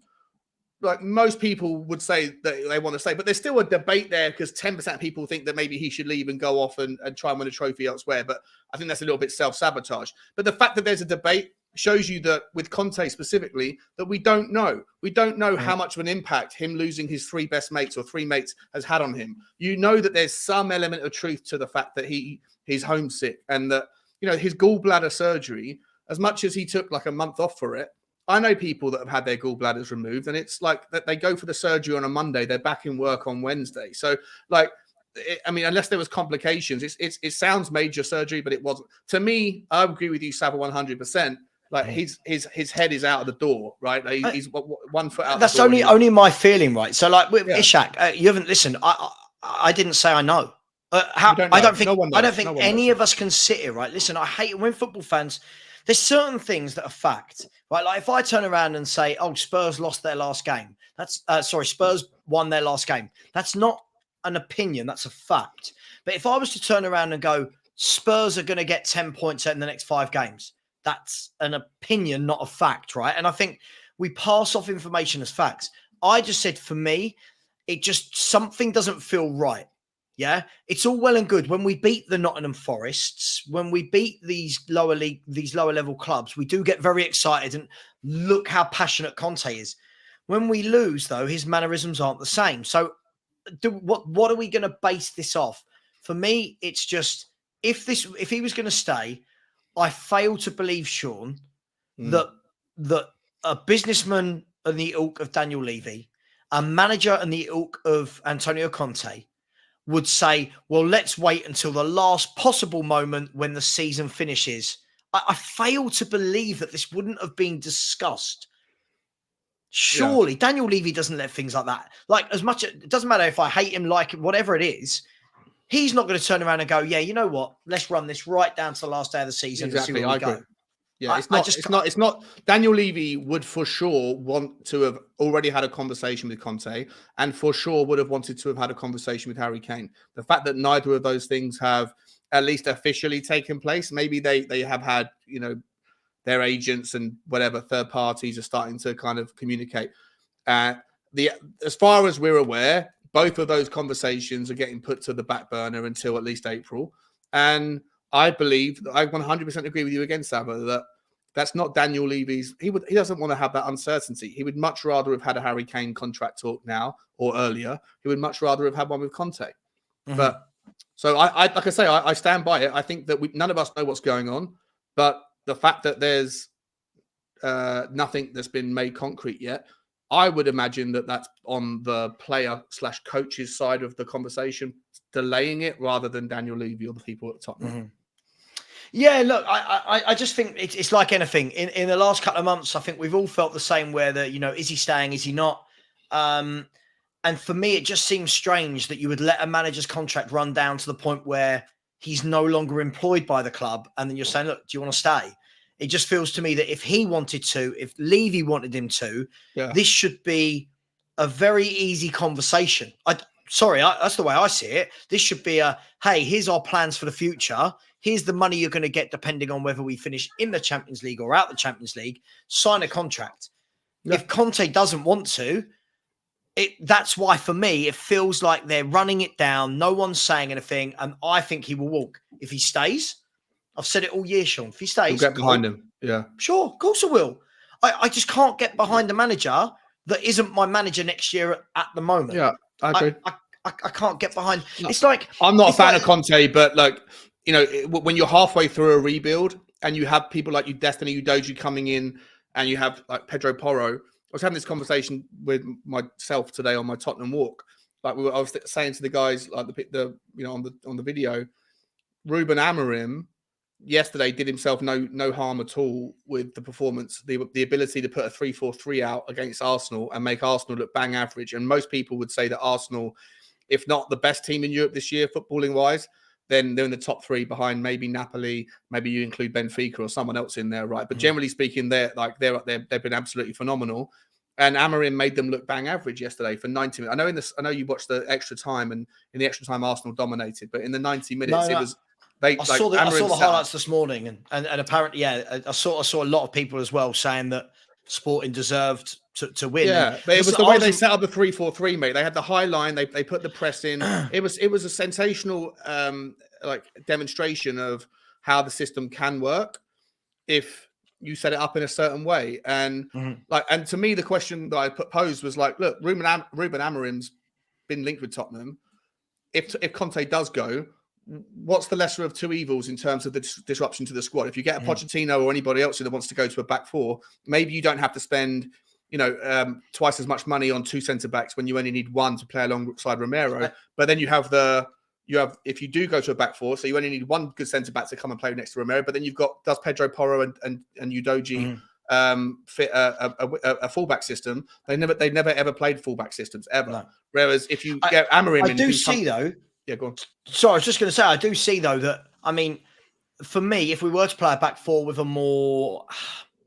Like, most people would say that they want to stay, but there's still a debate there because 10% of people think that maybe he should leave and go off and try and win a trophy elsewhere. But I think that's a little bit self-sabotage. But the fact that there's a debate shows you that with Conte specifically, that we don't know. We don't know how much of an impact him losing his 3 best mates or 3 mates has had on him. You know that there's some element of truth to the fact that he's homesick and that, his gallbladder surgery, as much as he took like a month off for it, I know people that have had their gallbladders removed and it's like that they go for the surgery on a Monday, they're back in work on Wednesday. So, like, unless there was complications, it sounds major surgery, but it wasn't. To me, I agree with you, Sava, 100%. Like, his head is out of the door, right? Like, he's 1 foot out. That's only my feeling, right? So, like, with Ishak, you haven't listened. I didn't say I know. I don't think any of us can sit here, right? Listen, I hate when football fans. There's certain things that are fact, right? Like, if I turn around and say, "Oh, Spurs lost their last game," Spurs won their last game. That's not an opinion. That's a fact. But if I was to turn around and go, "Spurs are going to get 10 points in the next 5 games," that's an opinion, not a fact, right? And I think we pass off information as facts. I just said, for me, something doesn't feel right. Yeah, it's all well and good when we beat the Nottingham Forests, when we beat these lower level clubs, we do get very excited and look how passionate Conte is. When we lose, though, his mannerisms aren't the same. So, what are we going to base this off? For me, it's just if he was going to stay, I fail to believe, Sean, that a businessman in the ilk of Daniel Levy, a manager in the ilk of Antonio Conte, would say, well, let's wait until the last possible moment when the season finishes. I fail to believe that this wouldn't have been discussed. Surely, Daniel Levy doesn't let things like that. Like, as much, it doesn't matter if I hate him, like whatever it is, he's not going to turn around and go, yeah, you know what? Let's run this right down to the last day of the season and see where we go. Yeah, it's not. Daniel Levy would for sure want to have already had a conversation with Conte, and for sure would have wanted to have had a conversation with Harry Kane. The fact that neither of those things have at least officially taken place, maybe they have had, their agents and whatever third parties are starting to kind of communicate. As far as we're aware, both of those conversations are getting put to the back burner until at least April, and I believe, I 100% agree with you again, Saba, that's not Daniel Levy's. He doesn't want to have that uncertainty. He would much rather have had a Harry Kane contract talk now or earlier. He would much rather have had one with Conte. Mm-hmm. But so I like I say, I stand by it. I think that none of us know what's going on. But the fact that there's nothing that's been made concrete yet, I would imagine that that's on the player/coach's side of the conversation, delaying it rather than Daniel Levy or the people at Tottenham. Mm-hmm. Yeah, look, I just think it's like anything. In the last couple of months, I think we've all felt the same, where that, is he staying, is he not? And for me, it just seems strange that you would let a manager's contract run down to the point where he's no longer employed by the club. And then you're saying, look, do you want to stay? It just feels to me that if he wanted to, if Levy wanted him to, this should be a very easy conversation. That's the way I see it. This should be hey, here's our plans for the future. Here's the money you're going to get depending on whether we finish in the Champions League or out the Champions League. Sign a contract. Yeah. If Conte doesn't want to, that's why, for me, it feels like they're running it down. No one's saying anything, and I think he will walk. If he stays, I've said it all year, Sean. If he stays, you'll get behind him. Yeah, sure, of course I will. I just can't get behind a manager that isn't my manager next year at the moment. Yeah, I agree. I can't get behind. No, it's like, I'm not a fan of Conte, but when you're halfway through a rebuild and you have people like Destiny Udogie coming in, and you have like Pedro Porro. I was having this conversation with myself today on my Tottenham walk. I was saying to the guys, like on the video, Ruben Amorim yesterday did himself no harm at all with the performance, the ability to put a 3-4-3 out against Arsenal and make Arsenal look bang average. And most people would say that Arsenal, if not the best team in Europe this year, footballing wise, then they're in the top 3 behind maybe Napoli, maybe you include Benfica or someone else in there, right? But generally speaking, they're they've been absolutely phenomenal. And Amorim made them look bang average yesterday for 90 minutes. I know you watched the extra time, and in the extra time Arsenal dominated, but in the 90 minutes I saw the highlights this morning, and apparently, I saw a lot of people as well saying that Sporting deserved to win. Yeah, but it was the way they set up the 3-4-3, mate. They had the high line, they put the press in. It was a sensational demonstration of how the system can work if you set it up in a certain way. And and to me, the question that I posed was like, look, Ruben Amorim's been linked with Tottenham. If Conte does go, what's the lesser of two evils in terms of the disruption to the squad? If you get a Pochettino or anybody else that wants to go to a back 4, maybe you don't have to spend, twice as much money on 2 centre backs when you only need 1 to play alongside Romero. But then if you do go to a back 4, so you only need 1 good centre back to come and play next to Romero. But then does Pedro Porro and Udogie fit a fullback system? They've never ever played fullback systems ever. No. Whereas if you get Amorim, yeah, go on. Sorry, I was just going to say, I do see though that, for me, if we were to play a back 4 with a more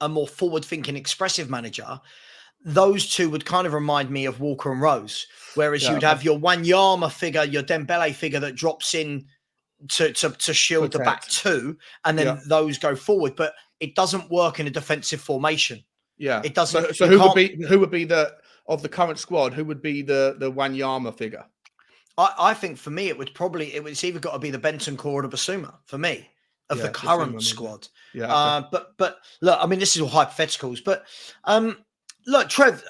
forward-thinking, expressive manager, those two would kind of remind me of Walker and Rose. Whereas you'd have your Wanyama figure, your Dembele figure that drops in to shield the back 2, and then those go forward. But it doesn't work in a defensive formation. Yeah, it doesn't. So who would be of the current squad? Who would be the Wanyama figure? I think for me, it's either got to be the Bentancur or the Basuma for me of the current squad. Yeah. But look, this is all hypotheticals. But look, Trev,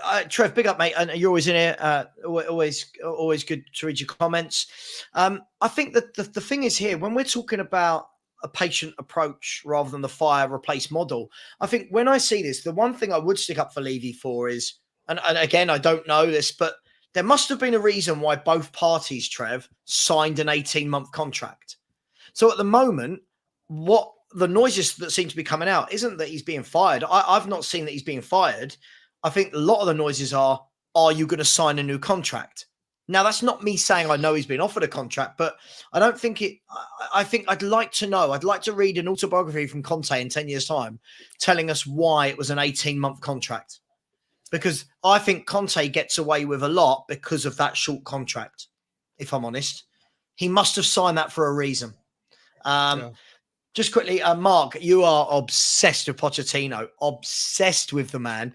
big up, mate, and you're always in here. Always good to read your comments. I think that the thing is here, when we're talking about a patient approach rather than the fire replace model, I think when I see this, the one thing I would stick up for Levy for is, and again, I don't know this, but there must have been a reason why both parties, Trev, signed an 18-month contract. So at the moment, what the noises that seem to be coming out isn't that he's being fired. I've not seen that he's being fired. I think a lot of the noises are you going to sign a new contract? Now, that's not me saying I know he's been offered a contract, but I don't think it. I think I'd like to know. I'd like to read an autobiography from Conte in 10 years' time telling us why it was an 18-month contract. Because I think Conte gets away with a lot because of that short contract, if I'm honest. He must have signed that for a reason. Just quickly, Mark, you are obsessed with Pochettino, obsessed with the man.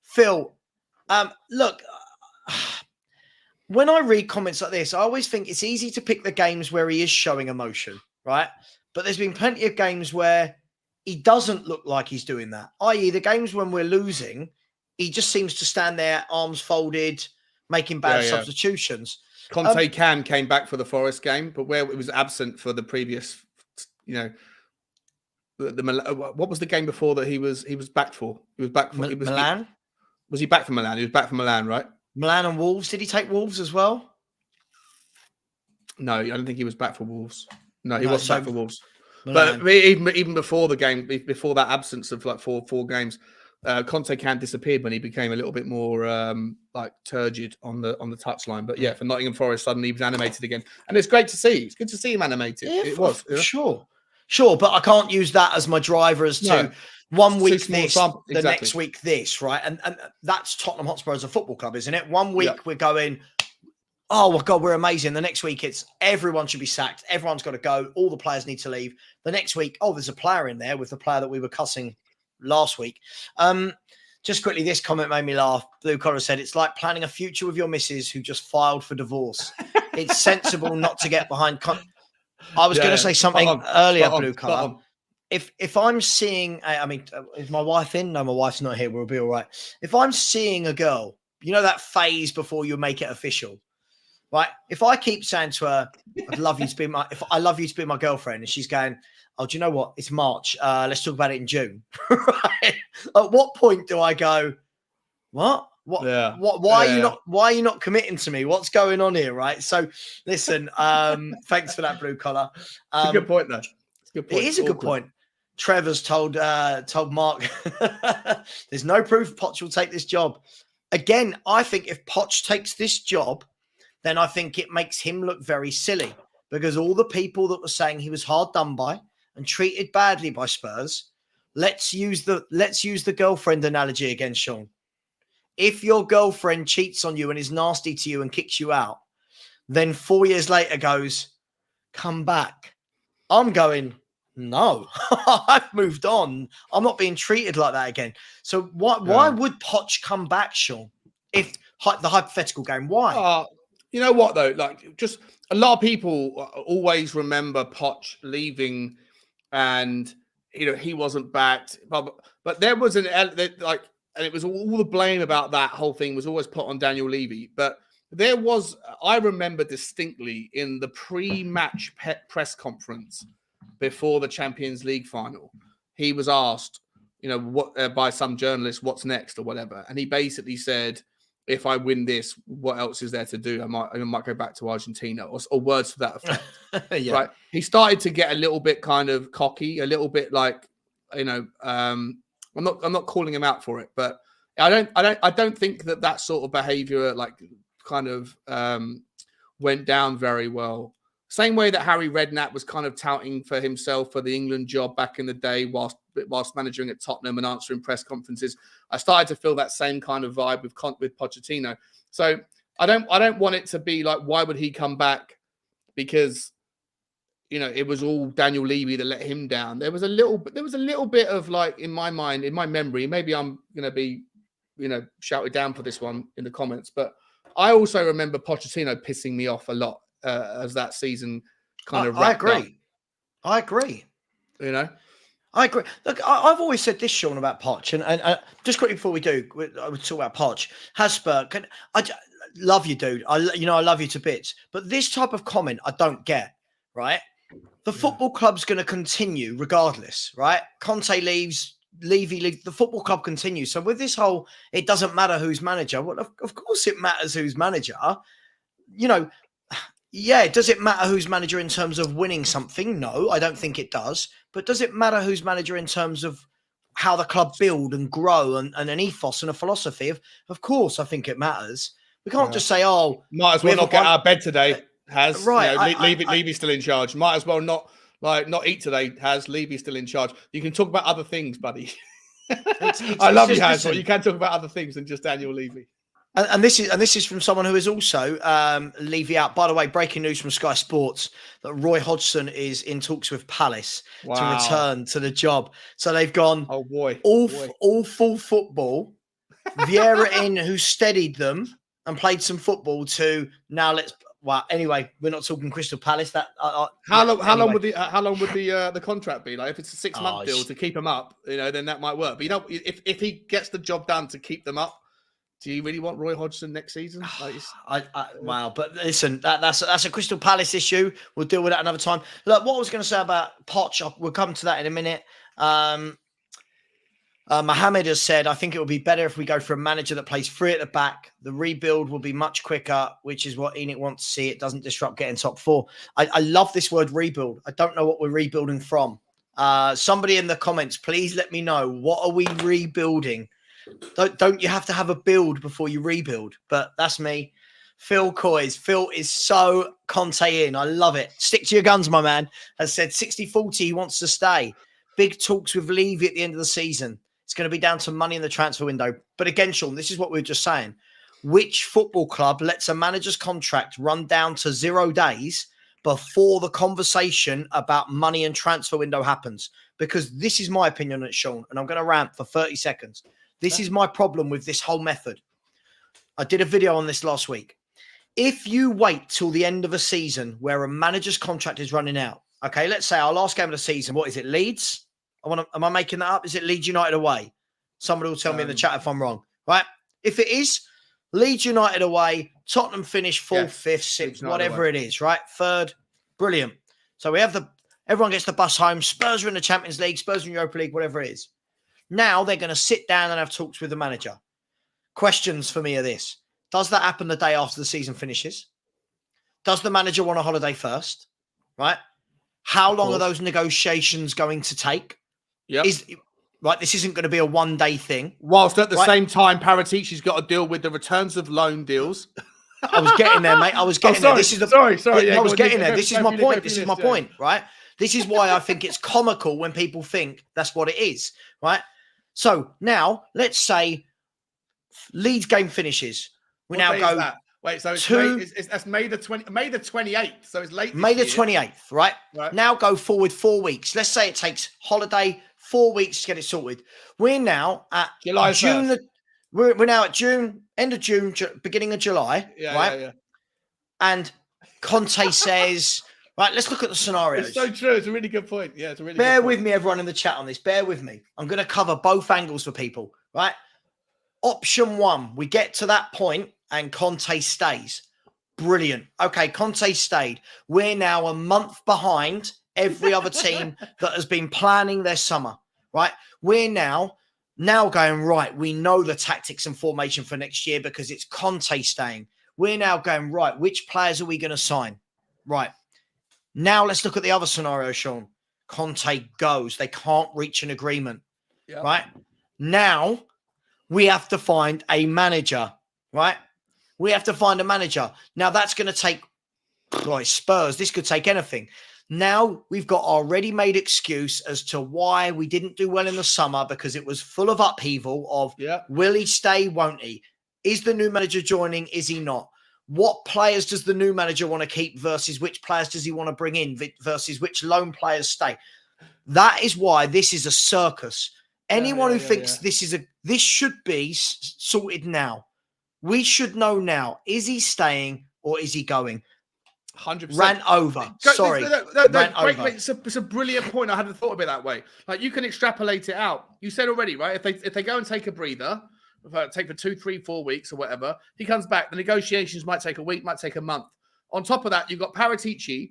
Phil, look, when I read comments like this, I always think it's easy to pick the games where he is showing emotion, right? But there's been plenty of games where he doesn't look like he's doing that, i.e. the games when we're losing, he just seems to stand there, arms folded, making bad substitutions. Conte came back for the Forest game, but where it was absent for the previous, what was the game before that he was back for? He was back for Milan. Was he back from Milan? He was back from Milan, right? Milan and Wolves. Did he take Wolves as well? No, I don't think he was back for Wolves. No, he wasn't back for Wolves. Milan. But even before the game, before that absence of like four games, Conte disappeared when he became a little bit more like turgid on the touchline. But yeah, for Nottingham Forest, suddenly he was animated again, and it's great to see. It's good to see him animated. Yeah, it was sure, but I can't use that as my driver as to 1 week this, the next week this, right? And that's Tottenham Hotspur as a football club, isn't it? 1 week we're going, oh my God, we're amazing. The next week it's everyone should be sacked. Everyone's got to go. All the players need to leave. The next week, oh, there's a player in there with the player that we were cussing last week. Just quickly, this comment made me laugh. Blue Collar said, it's like planning a future with your missus who just filed for divorce. It's sensible not to get behind. I was going to say something earlier, Blue Collar. If I'm seeing, I mean, is my wife in? No, my wife's not here. We'll be all right. If I'm seeing a girl, you know, that phase before you make it official, right? If I keep saying to her, I'd love you to be I love you to be my girlfriend, and she's going, oh, do you know what? It's March. Let's talk about it in June. Right? At what point do I go, what? What? Yeah. What? Why are you not committing to me? What's going on here? Right. So, listen. Thanks for that, Blue Collar. It's a good point, though. It's a good point. It is a good point. Trevor's told Mark, there's no proof Poch will take this job. Again, I think if Poch takes this job, then I think it makes him look very silly, because all the people that were saying he was hard done by and treated badly by Spurs. Let's use the girlfriend analogy again, Sean. If your girlfriend cheats on you and is nasty to you and kicks you out, then 4 years later goes, come back. I'm going, no, I've moved on. I'm not being treated like that again. So why would Poch come back, Sean? If the hypothetical game, why? You know what, though? Like, just a lot of people always remember Poch leaving and, you know, he wasn't backed. But there was and it was all the blame about that whole thing was always put on Daniel Levy. But I remember distinctly in the pre-match press conference before the Champions League final, he was asked, you know, by some journalist, what's next or whatever. And he basically said, if I win this, what else is there to do? I might go back to Argentina or words to that effect. Yeah. Right. He started to get a little bit kind of cocky, a little bit like, you know, I'm not calling him out for it, but I don't think that sort of behavior like kind of went down very well. Same way that Harry Redknapp was kind of touting for himself for the England job back in the day whilst managing at Tottenham and answering press conferences. I started to feel that same kind of vibe with Pochettino. So I don't want it to be like, why would he come back? Because, you know, it was all Daniel Levy that let him down. There was a little bit of like, in my mind, in my memory, maybe I'm going to be, you know, shouted down for this one in the comments, but I also remember Pochettino pissing me off a lot as that season kind of wrapped up. I agree. You know? I agree. Look, I've always said this, Sean, about Poch, and just quickly before we talk about Poch. Hotspur, I love you, dude. I love you to bits. But this type of comment, I don't get. Right? The football club's going to continue regardless. Right? Conte leaves, Levy leaves. The football club continues. So with this whole, it doesn't matter who's manager. Well, of course it matters who's manager. You know. Yeah, does it matter who's manager in terms of winning something? No, I don't think it does. But does it matter who's manager in terms of how the club build and grow and an ethos and a philosophy? Of course, I think it matters. We can't just say, oh... Might as well not get out of bed today, Has. Right. You know, Levy's still in charge. Might as well not eat today, Has. Levy's still in charge. You can talk about other things, buddy. I love you, Has, but you can talk about other things than just Daniel Levy. And this is from someone who is also Levy out. By the way, breaking news from Sky Sports that Roy Hodgson is in talks with Palace to return to the job. So they've gone all full football. Vieira in, who steadied them and played some football, to now let's. Well, anyway, we're not talking Crystal Palace. How long would the contract be? Like, if it's a 6-month deal to keep them up, you know, then that might work. But you know, if he gets the job done to keep them up. Do you really want Roy Hodgson next season? Wow, but listen, that's a Crystal Palace issue. We'll deal with that another time. Look, what I was going to say about Poch, we'll come to that in a minute. Mohammed has said, I think it would be better if we go for a manager that plays free at the back. The rebuild will be much quicker, which is what Enoch wants to see. It doesn't disrupt getting top 4. I love this word rebuild. I don't know what we're rebuilding from. Somebody in the comments, please let me know. What are we rebuilding? Don't you have to have a build before you rebuild? But that's me. Phil Coys. Phil is so Conte in. I love it. Stick to your guns, my man. Has said 60-40, he wants to stay. Big talks with Levy at the end of the season. It's going to be down to money in the transfer window. But again, Sean, this is what we were just saying. Which football club lets a manager's contract run down to 0 days before the conversation about money and transfer window happens? Because this is my opinion on it, Sean, and I'm going to rant for 30 seconds. This is my problem with this whole method. I did a video on this last week. If you wait till the end of a season where a manager's contract is running out, okay, let's say our last game of the season, what is it, Leeds? Am I making that up? Is it Leeds United away? Somebody will tell me in the chat if I'm wrong, right? If it is, Leeds United away, Tottenham finish 4th, 5th, 6th, whatever it is, right? 3rd, brilliant. So we have everyone gets the bus home. Spurs are in the Champions League, Spurs are in Europa League, whatever it is. Now they're going to sit down and have talks with the manager. Questions for me are this. Does that happen the day after the season finishes? Does the manager want a holiday first, right? How long are those negotiations going to take? Yeah. Right, this isn't going to be a one-day thing. Whilst at the same time, Paratici's got to deal with the returns of loan deals. I was getting there, mate. I was getting there. This is sorry. Yeah, I was getting there. This is my point. This is my point, right? This is why I think it's comical when people think that's what it is, right? So now, let's say Leeds game finishes. We now go. Wait, so that's May the 28th. So it's late. May the 28th, right? Now go forward 4 weeks. Let's say it takes holiday 4 weeks to get it sorted. We're now at July June. 1st. We're now at June, end of June, beginning of July, right? Yeah. And Conte says, right, let's look at the scenarios. It's so true. It's a really good point. Yeah, it's a really Bear good with point. me, everyone in the chat on this. Bear with me. I'm going to cover both angles for people, right? Option 1, we get to that point and Conte stays. Brilliant. Okay, Conte stayed. We're now a month behind every other team that has been planning their summer, right? We're now going, right, we know the tactics and formation for next year because it's Conte staying. We're now going, right, which players are we going to sign? Right. Now let's look at the other scenario, Sean. Conte goes. They can't reach an agreement, right? Now we have to find a manager, right? We have to find a manager. Now that's going to take, Spurs. This could take anything. Now we've got our ready-made excuse as to why we didn't do well in the summer because it was full of upheaval of will he stay, won't he? Is the new manager joining? Is he not? What players does the new manager want to keep versus which players does he want to bring in versus which loan players stay? That is why this is a circus. Anyone who thinks this should be sorted now. We should know now. Is he staying or is he going? 100%. Rant over. Sorry. It's a brilliant point. I hadn't thought of it that way. Like you can extrapolate it out. You said already, right? If they go and take a breather, take for 2, 3, 4 weeks or whatever, he comes back. The negotiations might take a week, might take a month. On top of that, you've got Paratici,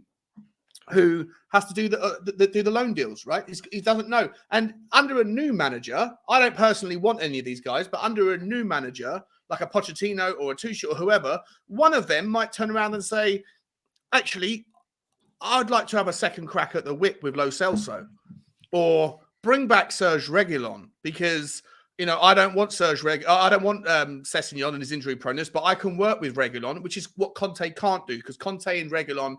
who has to do the loan deals, right? He doesn't know. And under a new manager, I don't personally want any of these guys, but under a new manager, like a Pochettino or a Tuchel or whoever, one of them might turn around and say, actually, I'd like to have a second crack at the whip with Lo Celso, or bring back Serge Reguilon because I don't want I don't want Sessegnon and his injury proneness, but I can work with Reguilon, which is what Conte can't do because Conte and Reguilon,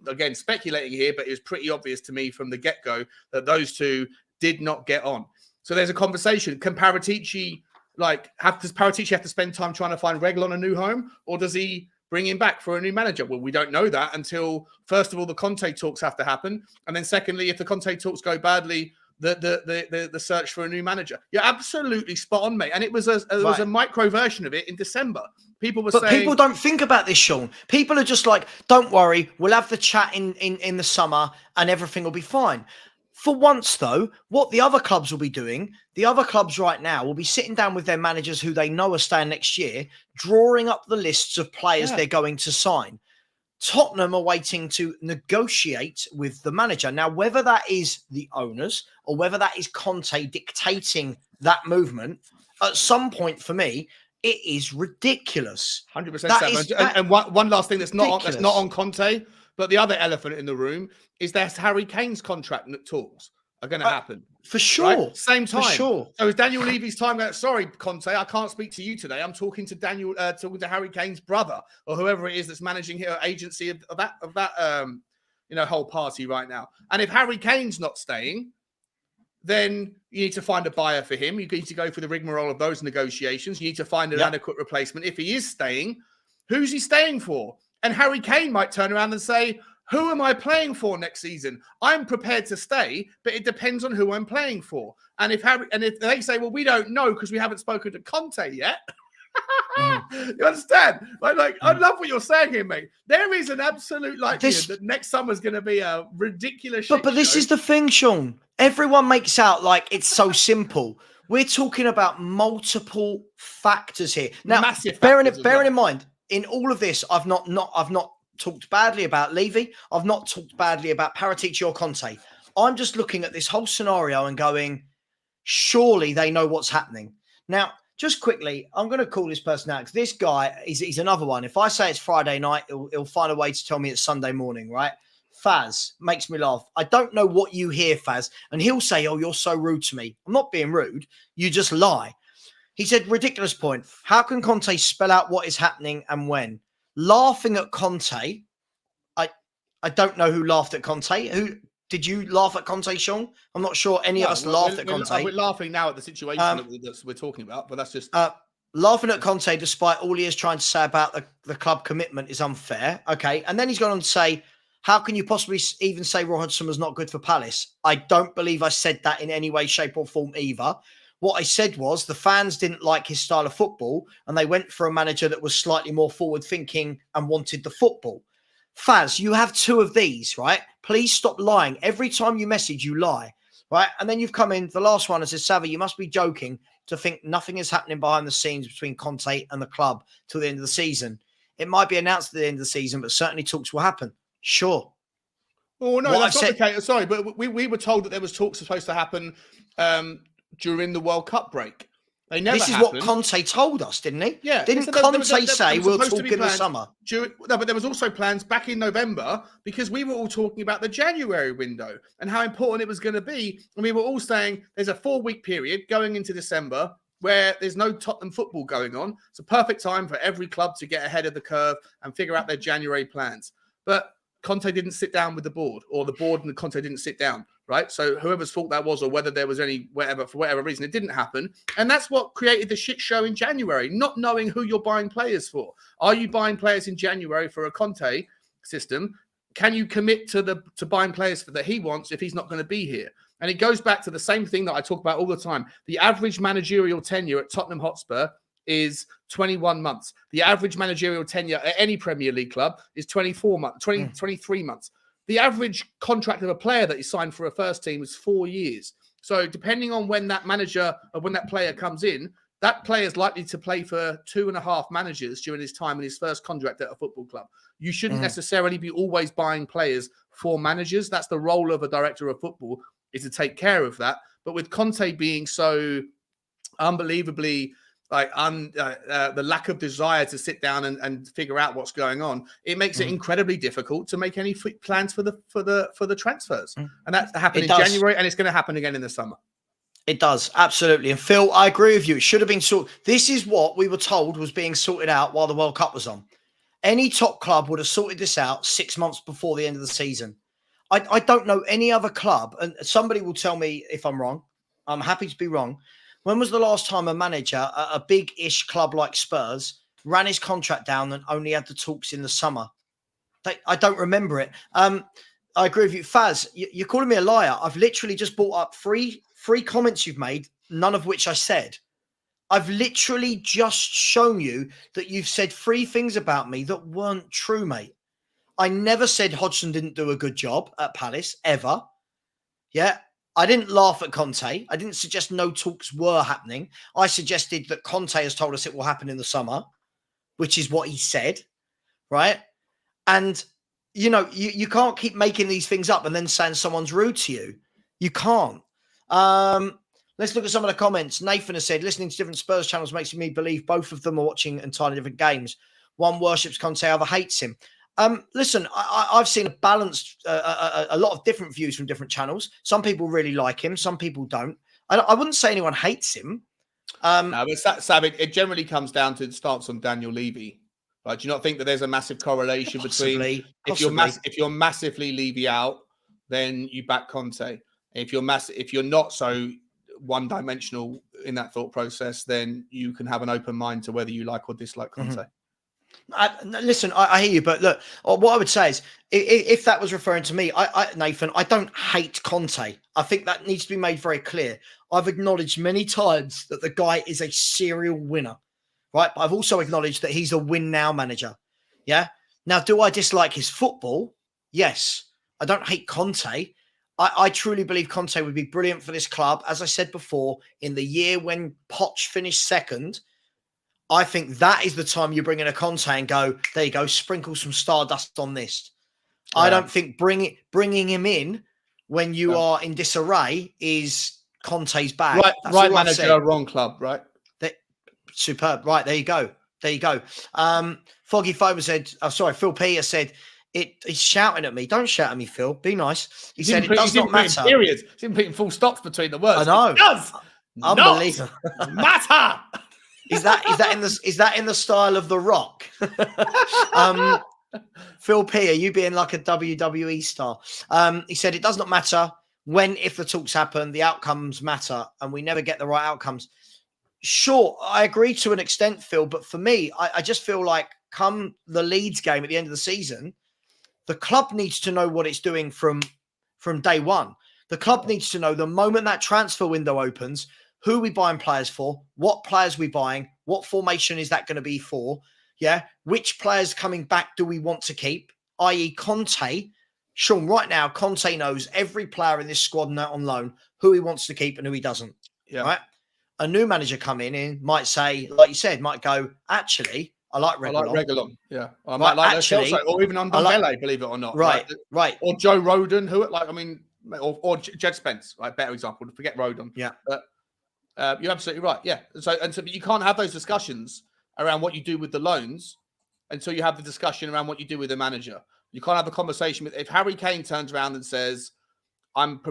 again speculating here, but it was pretty obvious to me from the get-go that those two did not get on. So there's a conversation. Can Paratici does Paratici have to spend time trying to find Reguilon a new home, or does he bring him back for a new manager? Well, we don't know that until, first of all, the Conte talks have to happen. And then secondly, if the Conte talks go badly, the search for a new manager. You're absolutely spot on, mate. And it was a micro version of it in December. People were saying... But people don't think about this, Sean. People are just like, don't worry, we'll have the chat in the summer and everything will be fine. For once, though, what the other clubs will be doing, the other clubs right now will be sitting down with their managers who they know are staying next year, drawing up the lists of players they're going to sign. Tottenham are waiting to negotiate with the manager. Now, whether that is the owners or whether that is Conte dictating that movement, at some point for me, it is ridiculous. 100%. And one last thing that's not on Conte, but the other elephant in the room is there's Harry Kane's contract talks are going to happen. For sure. Right? Same time. For sure. So is Daniel Levy's time going, sorry, Conte, I can't speak to you today. I'm talking to Harry Kane's brother or whoever it is that's managing her agency of that whole party right now. And if Harry Kane's not staying, then you need to find a buyer for him. You need to go through the rigmarole of those negotiations. You need to find an adequate replacement. If he is staying, who's he staying for? And Harry Kane might turn around and say, who am I playing for next season? I'm prepared to stay, but it depends on who I'm playing for. And if they say, well, we don't know because we haven't spoken to Conte yet. You understand? I love what you're saying here, mate. There is an absolute likelihood that next summer's going to be a ridiculous shit But this is the thing, Sean. Everyone makes out like it's so simple. We're talking about multiple factors here. Now, massive bearing in mind, in all of this, I've not talked badly about Levy. I've not talked badly about Paratici or Conte. I'm just looking at this whole scenario and going, surely they know what's happening. Now, just quickly, I'm going to call this person out because this guy, he's another one. If I say it's Friday night, he'll find a way to tell me it's Sunday morning, right? Faz makes me laugh. I don't know what you hear, Faz. And he'll say, oh, you're so rude to me. I'm not being rude. You just lie. He said, ridiculous point. How can Conte spell out what is happening and when? Laughing at Conte. I don't know who laughed at Conte. Who did you laugh at Conte, Sean? I'm not sure any of us laughed at Conte. We're laughing now at the situation that we're talking about, but that's just laughing at Conte despite all he is trying to say about the club commitment is unfair. Okay, and then he's gone on to say, how can you possibly even say Roy Hodgson was not good for Palace? I don't believe I said that in any way, shape, or form either. What I said was the fans didn't like his style of football and they went for a manager that was slightly more forward thinking and wanted the football. Faz, you have two of these, right? Please stop lying. Every time you message, you lie, right? And then you've come in, the last one, and says, Savvy, you must be joking to think nothing is happening behind the scenes between Conte and the club till the end of the season. It might be announced at the end of the season, but certainly talks will happen. Sure. Oh, no, that's not the case. Sorry, but we were told that there was talks supposed to happen during the World Cup break. They never This is happened. what Conte told us, didn't he? Yeah. Didn't Conte say we'll talk in the summer? No, but there was also plans back in November because we were all talking about the January window and how important it was going to be. And we were all saying there's a 4-week period going into December where there's no Tottenham football going on. It's a perfect time for every club to get ahead of the curve and figure out their January plans. But Conte didn't sit down with the board, or the board and Conte didn't sit down, right? So whoever's fault that was, or whether there was any for whatever reason, it didn't happen. And that's what created the shit show in January, not knowing who you're buying players for. Are you buying players in January for a Conte system? Can you commit to buying players that he wants if he's not going to be here? And it goes back to the same thing that I talk about all the time. The average managerial tenure at Tottenham Hotspur is 21 months. The average managerial tenure at any Premier League club is 24 months, 23 months. The average contract of a player that is signed for a first team is 4 years. So depending on when that manager or when that player comes in, that player is likely to play for 2.5 managers during his time in his first contract at a football club. You shouldn't necessarily be always buying players for managers. That's the role of a director of football, is to take care of that. But with Conte being so unbelievably the lack of desire to sit down and figure out what's going on, it makes it incredibly difficult to make any plans for the transfers. And that happened in January, and it's going to happen again in the summer. It does, absolutely. And Phil, I agree with you. It should have been sorted. This is what we were told was being sorted out while the World Cup was on. Any top club would have sorted this out 6 months before the end of the season. I don't know any other club, and somebody will tell me if I'm wrong. I'm happy to be wrong. When was the last time a manager at a big-ish club like Spurs ran his contract down and only had the talks in the summer? I don't remember it. I agree with you. Faz, you're calling me a liar. I've literally just brought up three comments you've made, none of which I said. I've literally just shown you that you've said 3 things about me that weren't true, mate. I never said Hodgson didn't do a good job at Palace, ever. Yeah. I didn't laugh at Conte. I didn't suggest no talks were happening. I suggested that Conte has told us it will happen in the summer, which is what he said, right? And, you can't keep making these things up and then saying someone's rude to you. You can't. Let's look at some of the comments. Nathan has said, listening to different Spurs channels makes me believe both of them are watching entirely different games. One worships Conte, other hates him. Listen, I've seen a balanced, a lot of different views from different channels. Some people really like him. Some people don't. I wouldn't say anyone hates him. No, but Sam, it generally comes down to the stance on Daniel Levy. Right? Do you not think that there's a massive correlation between if you're massively Levy out, then you back Conte. If you're not so one-dimensional in that thought process, then you can have an open mind to whether you like or dislike Conte. Listen, I hear you, but look, what I would say is, if that was referring to me, Nathan, I don't hate Conte. I think that needs to be made very clear. I've acknowledged many times that the guy is a serial winner, right? But I've also acknowledged that he's a win now manager. Yeah. Now, do I dislike his football? Yes. I don't hate Conte. I truly believe Conte would be brilliant for this club. As I said before, in the year when Poch finished second, I think that is the time you bring in a Conte and go, there you go, sprinkle some stardust on this. Yeah. I don't think bringing him in when you are in disarray is Conte's bag. Right manager, wrong club, right? Superb. Right, there you go. There you go. Foggy Foamer said, Phil Peter said, he's shouting at me. Don't shout at me, Phil. Be nice. He said it does not matter. Periods. He's even putting full stops between the words. I know. It does unbelievable. Not matter. Is that in the style of The Rock? Phil P, are you being like a WWE star? He said it does not matter if the talks happen, the outcomes matter, and we never get the right outcomes. Sure, I agree to an extent, Phil, but for me, I just feel like come the Leeds game at the end of the season, the club needs to know what it's doing from day one. The club needs to know the moment that transfer window opens, who are we buying players for? What players are we buying? What formation is that going to be for? Yeah. Which players coming back do we want to keep? I.e. Conte. Sean, right now, Conte knows every player in this squad and on loan, who he wants to keep and who he doesn't. Yeah. Right? A new manager coming in might say, like you said, might go, actually, I like Reguilon. Yeah. I might like actually, or even on Dembele, believe it or not. Right. Right. Or Joe Rodon, or Jed Spence, right? Better example. Forget Rodon. Yeah. But you're absolutely right. Yeah. So you can't have those discussions around what you do with the loans until you have the discussion around what you do with the manager. You can't have a conversation if Harry Kane turns around and says, I'm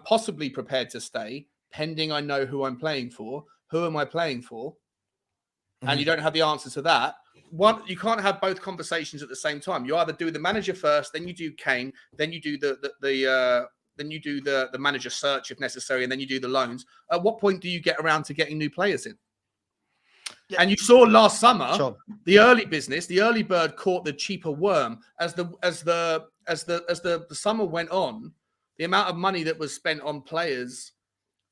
possibly prepared to stay, pending I know who I'm playing for. Who am I playing for? Mm-hmm. And you don't have the answer to that. You can't have both conversations at the same time. You either do the manager first, then you do Kane, then you do the manager search if necessary, and then you do the loans. At what point do you get around to getting new players in? Yeah. And you saw last summer, the early bird caught the cheaper worm. As the summer went on, the amount of money that was spent on players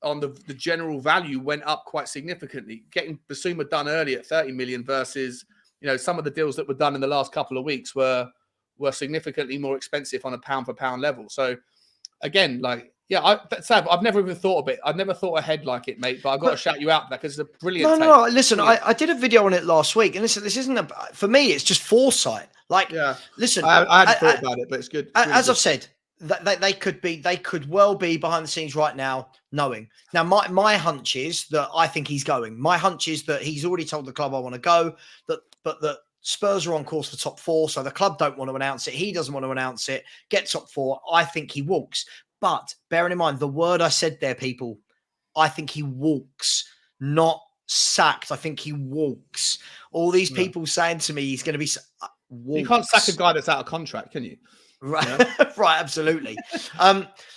on the general value went up quite significantly. Getting Basuma done early at 30 million versus, some of the deals that were done in the last couple of weeks were significantly more expensive on a pound for pound level. So again, Sav, I've never even thought of it. I've never thought ahead like it, mate, but I've got to shout you out for that because it's a brilliant take. No, listen, I did a video on it last week, and listen, this isn't for me, it's just foresight. Listen, I hadn't thought about it, but it's good. As I've said, they could well be behind the scenes right now knowing. Now, my hunch is that I think he's going. My hunch is that he's already told the club I want to go, but that Spurs are on course for top 4, so the club don't want to announce it. He doesn't want to announce it. Get top 4. I think he walks. But bearing in mind the word I said there, people, I think he walks, not sacked. I think he walks. All these people saying to me he's going to be walks. You can't sack a guy that's out of contract, can you? Right, right, absolutely.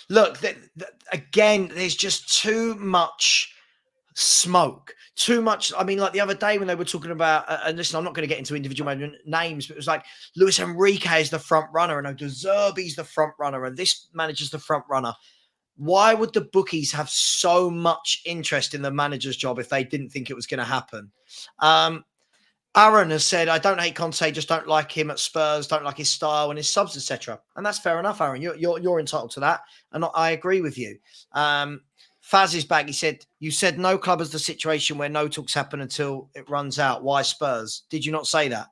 Look, again, there's just too much smoke. Too much. I mean, like the other day when they were talking about, and listen, I'm not going to get into individual names, but it was like Luis Enrique is the front runner, and De Zerbi's the front runner, and this manager's the front runner. Why would the bookies have so much interest in the manager's job if they didn't think it was going to happen? Aaron has said, I don't hate Conte, just don't like him at Spurs, don't like his style and his subs, etc. And that's fair enough, Aaron. You're entitled to that, and I agree with you. Faz is back. He said, you said no club has the situation where no talks happen until it runs out. Why Spurs? Did you not say that?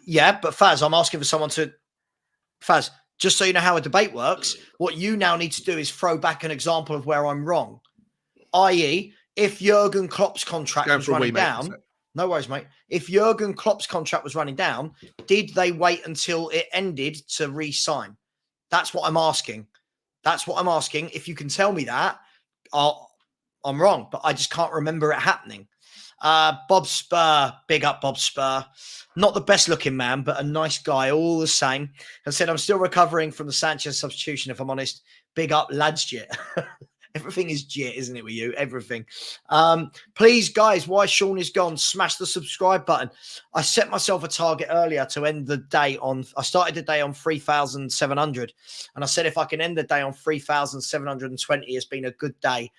Yeah, but Faz, I'm asking for someone to Faz. Just so you know how a debate works, what you now need to do is throw back an example of where I'm wrong. I.e., if Jurgen Klopp's contract was running down, no worries, mate. If Jurgen Klopp's contract was running down, did they wait until it ended to re-sign? That's what I'm asking. That's what I'm asking. If you can tell me that, I'm wrong, but I just can't remember it happening. Bob Spur, big up Bob Spur. Not the best looking man, but a nice guy all the same. And said, I'm still recovering from the Sanchez substitution, if I'm honest. Big up lads, Jit. Everything is Jit, isn't it, with you? Everything. Please, guys, why Sean is gone, smash the subscribe button. I set myself a target earlier to end the day on, I started the day on 3,700. And I said, if I can end the day on 3,720, it's been a good day.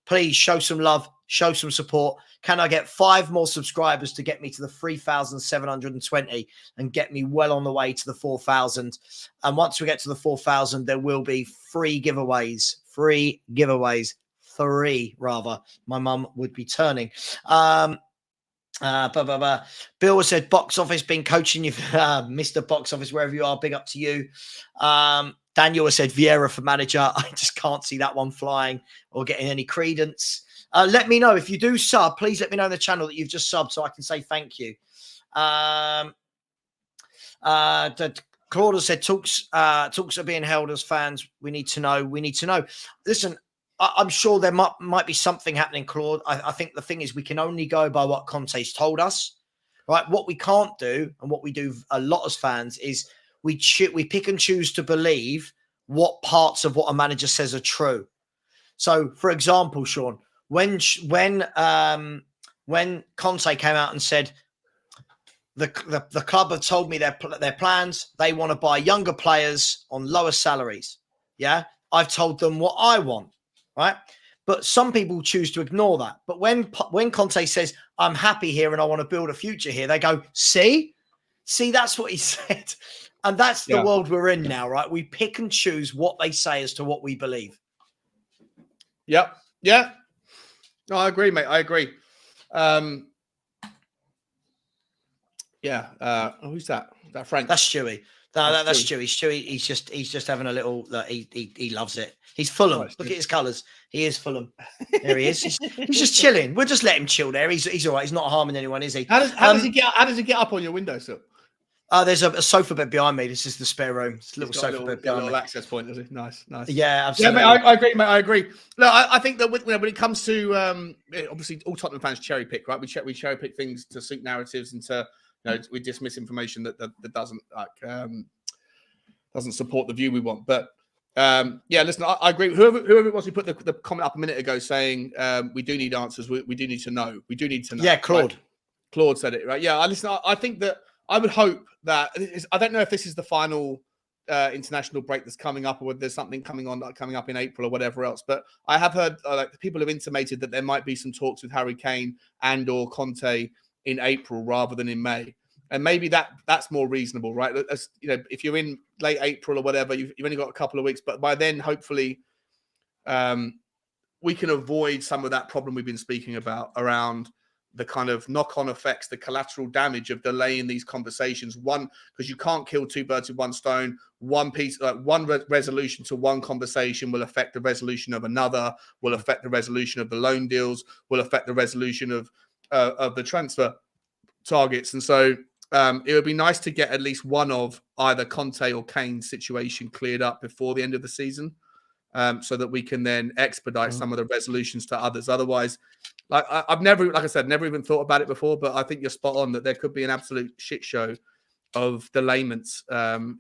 Please show some love, show some support. Can I get 5 more subscribers to get me to the 3,720 and get me well on the way to the 4,000? And once we get to the 4,000, there will be free giveaways. 3, rather. My mum would be turning. Bill said, box office, been coaching you, Mr. Box Office, wherever you are, big up to you. Daniel has said Vieira for manager. I just can't see that one flying or getting any credence. Let me know if you do sub. Please let me know in the channel that you've just subbed so I can say thank you. Claudia said talks are being held as fans. We need to know. We need to know. Listen, I'm sure there might be something happening, Claude. I think the thing is we can only go by what Conte's told us, right? What we can't do, and what we do a lot as fans, is we pick and choose to believe what parts of what a manager says are true. So, for example, Sean, when Conte came out and said the club have told me their plans, they want to buy younger players on lower salaries. Yeah, I've told them what I want, right? But some people choose to ignore that. But when Conte says, I'm happy here and I want to build a future here, they go, see, that's what he said. And that's the world we're in now, right? We pick and choose what they say as to what we believe. Yep. Yeah. No, I agree, mate. I agree. Who's that? Is that Frank? That's Stewie. No, that's Stewie. Stewie, he's just having a little. He loves it. He's Fulham. Look at his colours. He is Fulham. There he is. He's just chilling. We'll just let him chill there. He's all right. He's not harming anyone, is he? How does he get up on your windowsill? There's a sofa bed behind me. This is the spare room. It's a little sofa bed behind me. Little access point, is it? Nice. Yeah, absolutely. Yeah, mate, I agree, mate. I agree. Look, I think that when it comes to obviously all Tottenham fans cherry pick, right? We cherry pick things to suit narratives and to we dismiss information that doesn't support the view we want. But listen, I agree. Whoever it was who put the comment up a minute ago saying we do need answers. We do need to know. We do need to know. Yeah, Claude. Right? Claude said it, right? Yeah, I think that I would hope that I don't know if this is the final international break that's coming up, or whether there's something coming up in April or whatever else. But I have heard people have intimated that there might be some talks with Harry Kane and or Conte in April rather than in May, and maybe that's more reasonable, right? As, if you're in late April or whatever, you've only got a couple of weeks, but by then hopefully we can avoid some of that problem we've been speaking about around the kind of knock-on effects, the collateral damage of delaying these conversations. One, because you can't kill 2 birds with 1 stone. One piece, resolution to one conversation will affect the resolution of another, will affect the resolution of the loan deals, will affect the resolution of the transfer targets. And so it would be nice to get at least one of either Conte or Kane's situation cleared up before the end of the season, so that we can then expedite some of the resolutions to others. Otherwise, I've never even thought about it before, but I think you're spot on that there could be an absolute shit show of delayments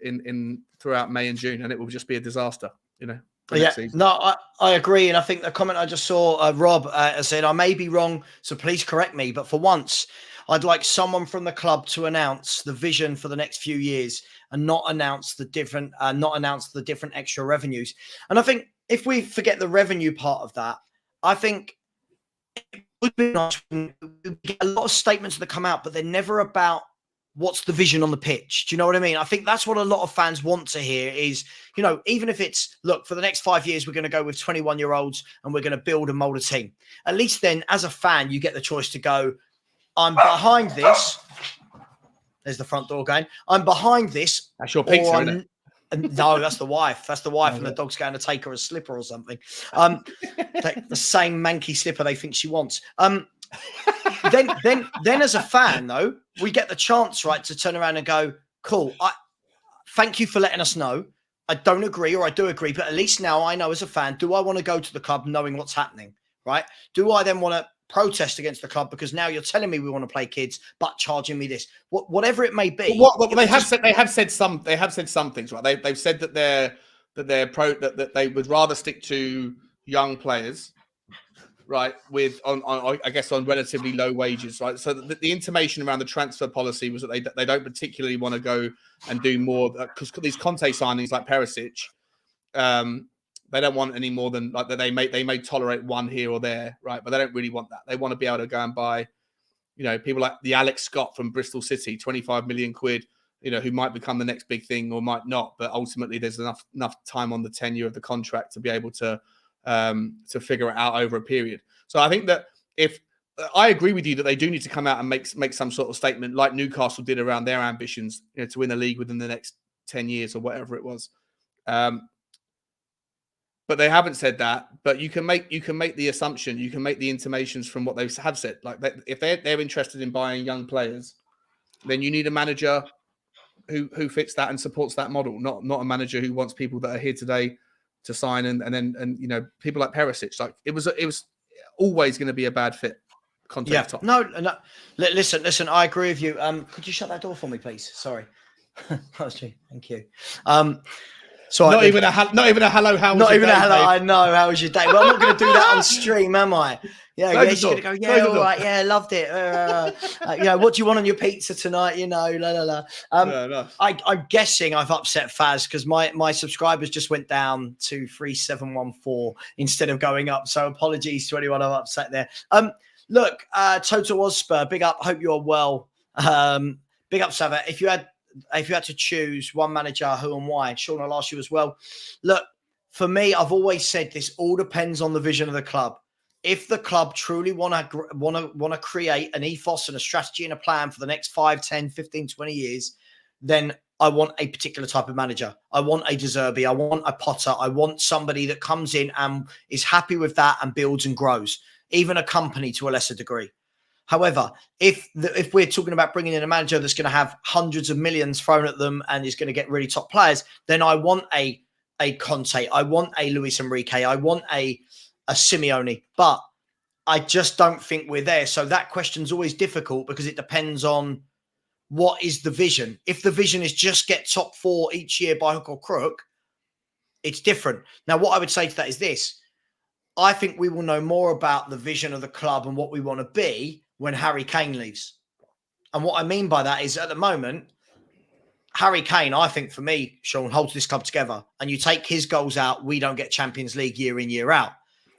in throughout May and June, and it will just be a disaster, Yeah, no, I agree. And I think the comment I just saw, Rob said, I may be wrong, so please correct me. But for once, I'd like someone from the club to announce the vision for the next few years and not announce the different extra revenues. And I think if we forget the revenue part of that, I think it would be nice when we get a lot of statements that come out, but they're never about what's the vision on the pitch. Do you know what I mean? I think that's what a lot of fans want to hear is, even if it's, look, for the next 5 years, we're going to go with 21-year-olds and we're going to build and mold a team. At least then, as a fan, you get the choice to go, I'm behind this. There's the front door going. I'm behind this. That's your pizza, isn't it? No, that's the wife. That's the wife, and the dog's going to take her a slipper or something. The same manky slipper they think she wants. Then as a fan, though, we get the chance, right, to turn around and go, cool. Thank you for letting us know. I don't agree, or I do agree, but at least now I know as a fan, do I want to go to the club knowing what's happening, right? Do I then want to protest against the club because now you're telling me we want to play kids, but charging me this, whatever it may be? They have said some things, right? They've said that that they would rather stick to young players, right, with on I guess on relatively low wages, right? So the intimation around the transfer policy was that they don't particularly want to go and do more, because these Conte signings like Perisic, they don't want any more than like that. They may tolerate one here or there, right? But they don't really want that. They want to be able to go and buy, people like the Alex Scott from Bristol City, 25 million quid, who might become the next big thing or might not. But ultimately, there's enough time on the tenure of the contract to be able to figure it out over a period. So I think that if I agree with you that they do need to come out and make some sort of statement like Newcastle did around their ambitions, to win the league within the next 10 years or whatever it was. But they haven't said that. But you can make the assumption, you can make the intimations from what they have said. Like if they're interested in buying young players, then you need a manager who fits that and supports that model, not a manager who wants people that are here today to sign and then people like Perisic. Like it was always going to be a bad fit. Yeah. No. Listen. I agree with you. Could you shut that door for me, please? Sorry. Thank you. So not even a hello. How was not your even day, a hello. Dave? I know. How was your day? Well, I'm not going to do that on stream, am I? Yeah, she's going to go. Yeah, all right. Yeah, loved it. What do you want on your pizza tonight? La la la. No. I'm guessing I've upset Faz because my subscribers just went down to 3714 instead of going up. So apologies to anyone I've upset there. Look, Total was Spur. Big up. Hope you are well. Big up, Sava. If you had to choose one manager, who and why, Sean, I'll ask you as well. Look, for me, I've always said this all depends on the vision of the club. If the club truly want to create an ethos and a strategy and a plan for the next 5, 10, 15, 20 years, then I want a particular type of manager. I want a De Zerbi. I want a Potter. I want somebody that comes in and is happy with that and builds and grows, even a company to a lesser degree. However, if we're talking about bringing in a manager that's going to have hundreds of millions thrown at them and is going to get really top players, then I want a Conte, I want a Luis Enrique, I want a Simeone, but I just don't think we're there. So that question's always difficult because it depends on what is the vision. If the vision is just get top 4 each year by hook or crook, it's different. Now, what I would say to that is this. I think we will know more about the vision of the club and what we want to be when Harry Kane leaves. And what I mean by that is at the moment, Harry Kane, I think for me, Sean, holds this club together. And you take his goals out, we don't get Champions League year in, year out.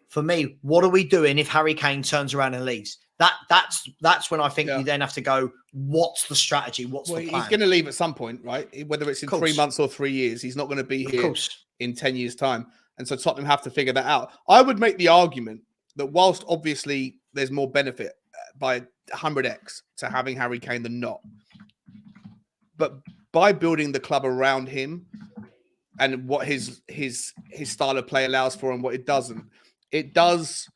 For me, what are we doing if Harry Kane turns around and leaves? That's when I think you then have to go, what's the strategy? What's the plan? He's going to leave at some point, right? Whether it's in 3 months or 3 years, he's not going to be here in 10 years' time. And so Tottenham have to figure that out. I would make the argument that whilst obviously there's more benefit by 100x to having Harry Kane than not, but by building the club around him and what his style of play allows for and what it doesn't, it does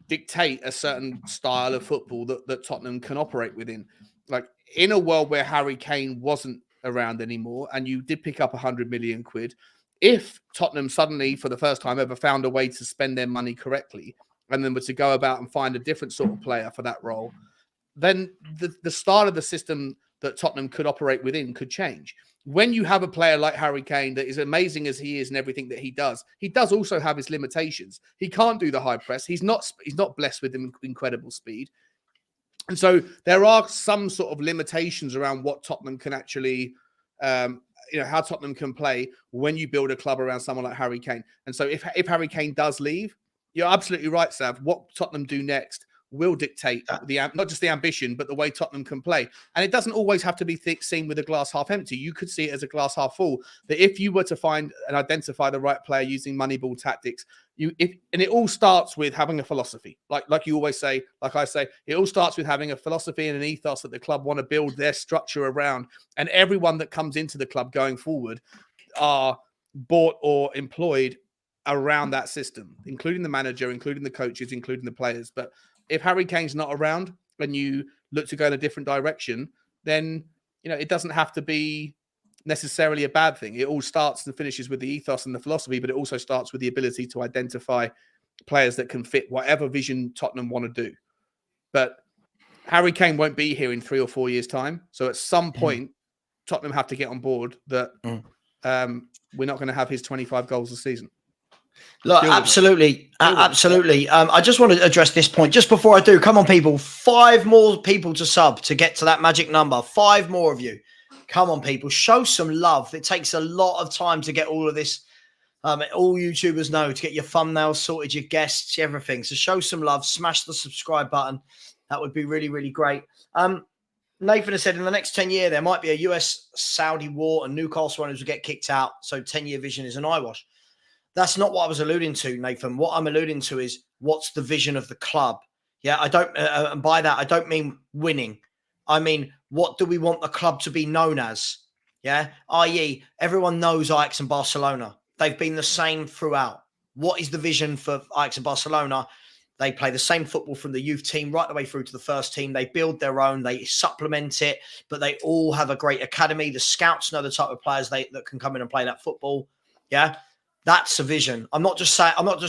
dictate a certain style of football that Tottenham can operate within. Like in a world where Harry Kane wasn't around anymore and you did pick up 100 million quid, if Tottenham suddenly, for the first time ever, found a way to spend their money correctly and then were to go about and find a different sort of player for that role, then the style of the system that Tottenham could operate within could change. When you have a player like Harry Kane that is amazing as he is and everything that he does also have his limitations. He can't do the high press. He's not blessed with incredible speed. And so there are some sort of limitations around what Tottenham can actually how Tottenham can play when you build a club around someone like Harry Kane. And so if Harry Kane does leave, you're absolutely right, Sav. What Tottenham do next will dictate not just the ambition, but the way Tottenham can play. And it doesn't always have to be seen with a glass half empty. You could see it as a glass half full, that if you were to find and identify the right player using Moneyball tactics, and it all starts with having a philosophy, like you always say, like I say, it all starts with having a philosophy and an ethos that the club want to build their structure around, and everyone that comes into the club going forward are bought or employed around that system, including the manager, including the coaches, including the players. But if Harry Kane's not around and you look to go in a different direction, then it doesn't have to be necessarily a bad thing. It all starts and finishes with the ethos and the philosophy, but it also starts with the ability to identify players that can fit whatever vision Tottenham want to do. But Harry Kane won't be here in 3 or 4 years' time. So at some point, Tottenham have to get on board that we're not going to have his 25 goals a season. Look, absolutely. Absolutely. I just want to address this point just before I do. Come on, people. 5 more people to sub to get to that magic number. 5 more of you. Come on, people. Show some love. It takes a lot of time to get all of this. All YouTubers know to get your thumbnails sorted, your guests, everything. So show some love. Smash the subscribe button. That would be really, really great. Nathan has said in the next 10 years, there might be a US-Saudi war and Newcastle owners will get kicked out. So 10-year vision is an eyewash. That's not what I was alluding to, Nathan. What I'm alluding to is what's the vision of the club? Yeah, I don't, and by that, I don't mean winning. I mean, what do we want the club to be known as? Yeah, i.e., everyone knows Ajax and Barcelona. They've been the same throughout. What is the vision for Ajax and Barcelona? They play the same football from the youth team right the way through to the first team. They build their own, they supplement it, but they all have a great academy. The scouts know the type of players that can come in and play that football. Yeah, that's a vision. I'm not just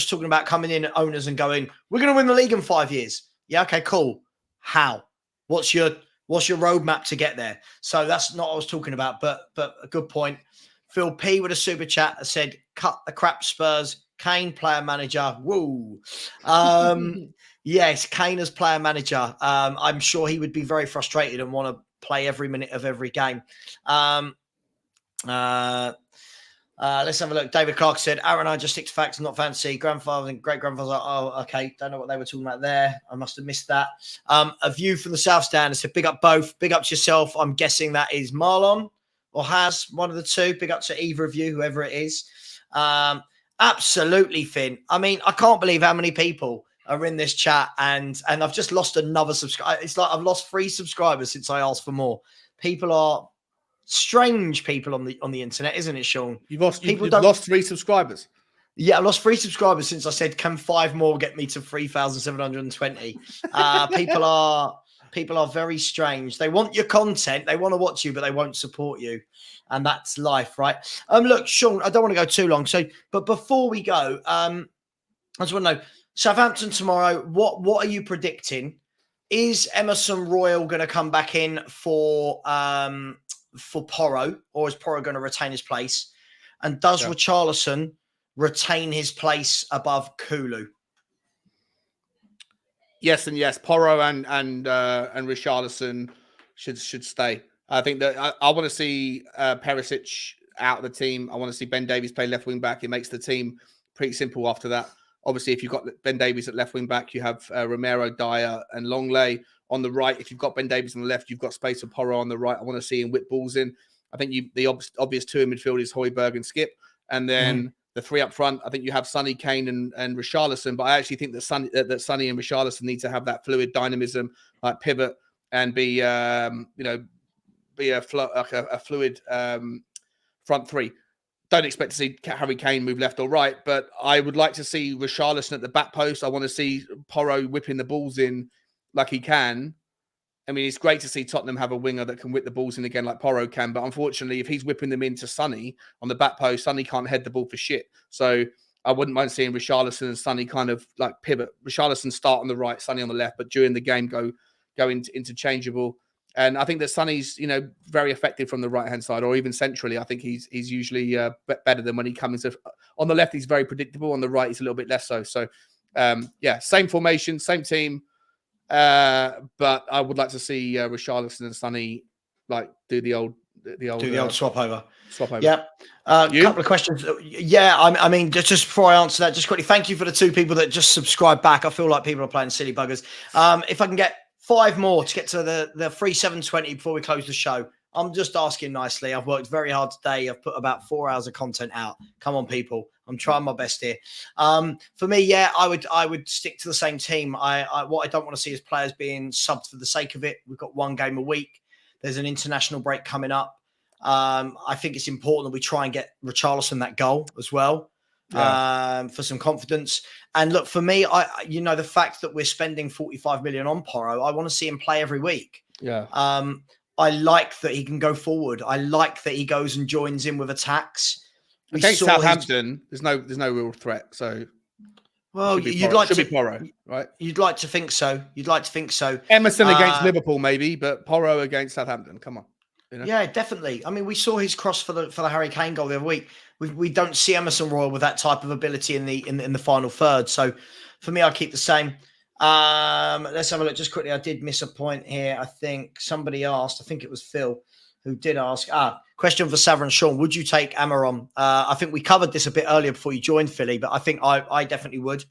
talking about coming in at owners and going, we're going to win the league in 5 years. Yeah, okay, cool. How? What's your roadmap to get there? So that's not what I was talking about, but a good point. Phil P with a super chat said, cut the crap Spurs. Kane, player manager. Woo. Yes, Kane as player manager. I'm sure he would be very frustrated and want to play every minute of every game. Let's have a look. David Clark said, Aaron, I just stick to facts, not fancy. Grandfather and great-grandfather. Oh, okay. Don't know what they were talking about there. I must have missed that. A view from the South Stand said, big up both. Big up to yourself. I'm guessing that is Marlon or Has, one of the two. Big up to either of you, whoever it is. Absolutely, Finn. I mean, I can't believe how many people are in this chat, and I've just lost another subscriber. It's like I've lost 3 subscribers since I asked for more. People are strange people on the internet, isn't it, Sean? You've lost 3 subscribers. Yeah, I lost 3 subscribers since I said, can 5 more get me to 3,720? People are very strange. They want your content, they want to watch you, but they won't support you. And that's life, right? Look, Sean, I don't want to go too long. But before we go, I just want to know, Southampton tomorrow, what are you predicting? Is Emerson Royal going to come back in for Porro, or is Porro going to retain his place? And does Richarlison retain his place above Kulu? Yes and yes. Porro and Richarlison should stay. I think that I want to see Perisic out of the team. I want to see Ben Davies play left wing back. It makes the team pretty simple after that. Obviously, if you've got Ben Davies at left wing back, you have Romero, Dyer, and Longley on the right. If you've got Ben Davies on the left, you've got space for Porro on the right. I want to see him whip balls in. I think the obvious 2 in midfield is Højbjerg and Skip, and then the 3 up front. I think you have Sonny, Kane, and Richarlison. But I actually think that Sonny and Richarlison need to have that fluid dynamism, like pivot and be a fluid front 3. Don't expect to see Harry Kane move left or right, but I would like to see Richarlison at the back post. I want to see Porro whipping the balls in like he can. I mean, it's great to see Tottenham have a winger that can whip the balls in again like Porro can, but unfortunately, if he's whipping them into Sonny on the back post, Sonny can't head the ball for shit. So I wouldn't mind seeing Richarlison and Sonny kind of like pivot. Richarlison start on the right, Sonny on the left, but during the game go interchangeable. And I think that Sonny's, very effective from the right-hand side or even centrally. I think he's usually better than when he comes on the left. He's very predictable. On the right, he's a little bit less so. So, same formation, same team. But I would like to see Richarlison and Sonny do the old swap over. Yeah. Couple of questions. Yeah, I mean, just before I answer that, just quickly, thank you for the 2 people that just subscribed back. I feel like people are playing silly buggers. If I can get 5 more to get to the 3,720 before we close the show, I'm just asking nicely. I've worked very hard today. I've put about 4 hours of content out. Come on, people. I'm trying my best here. For me, yeah, I would stick to the same team. What I don't want to see is players being subbed for the sake of it. We've got one game a week. There's an international break coming up. I think it's important that we try and get Richarlison that goal as well. For some confidence. And look, for me, the fact that we're spending 45 million on Porro, I want to see him play every week. Yeah. I like that he can go forward. I like that he goes and joins in with attacks. Against Southampton, there's no real threat. So, well, should be Porro, right? You'd like to think so. Emerson against Liverpool, maybe, but Porro against Southampton. Come on. You know? Yeah, definitely. I mean, we saw his cross for the Harry Kane goal the other week. We don't see Emerson Royal with that type of ability in the final third. So for me, I keep the same. Let's have a look just quickly. I did miss a point here. I think somebody asked. I think it was Phil who did ask. Question for Savra and Sean: would you take Amaron? I think we covered this a bit earlier before you joined, Philly, but I think I definitely would.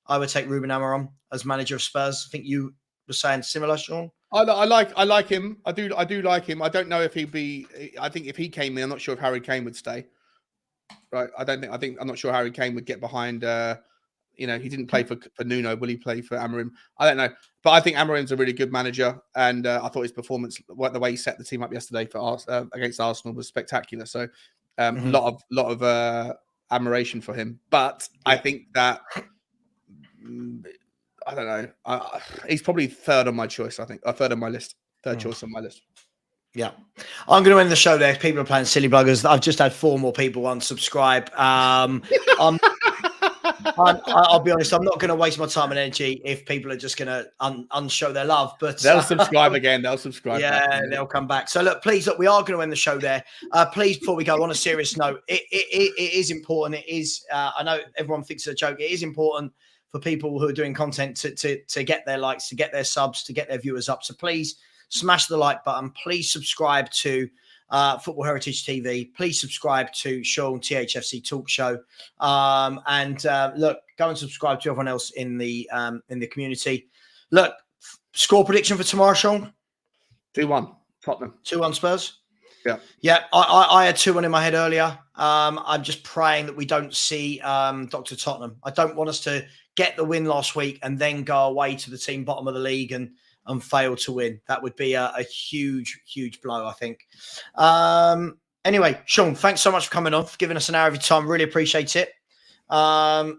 I would take Ruben Amaron as manager of Spurs. I think you were saying similar, Sean. I like him. I do like him. I don't know if he'd be. I think if he came in, I'm not sure if Harry Kane would stay. Right. I'm not sure Harry Kane would get behind. He didn't play for Nuno. Will he play for Amorim? I don't know. But I think Amorim's a really good manager, and I thought his performance, the way he set the team up yesterday for against Arsenal, was spectacular. So, a lot of admiration for him. But I think that. I don't know. He's probably third on my choice. I think third on my list. Third choice on my list. Yeah, I'm going to end the show there. People are playing silly buggers. I've just had 4 more people unsubscribe. I'll be honest. I'm not going to waste my time and energy if people are just going to unshow their love. But they'll subscribe again. They'll subscribe. Yeah, back. They'll come back. So look, please, we are going to end the show there. Please, before we go, on a serious note, it is important. It is. I know everyone thinks it's a joke. It is important for people who are doing content to get their likes, to get their subs, to get their viewers up. So please smash the like button. Please subscribe to Football Heritage TV. Please subscribe to Sean THFC Talk Show. Look, go and subscribe to everyone else in the community. Look, score prediction for tomorrow, Sean? 2-1 Tottenham. 2-1 Spurs? Yeah. Yeah, I had 2-1 in my head earlier. I'm just praying that we don't see Dr. Tottenham. I don't want us to get the win last week and then go away to the team bottom of the league and fail to win. That would be a huge, huge blow, I think. Anyway, Sean, thanks so much for coming on, for giving us an hour of your time. Really appreciate it. And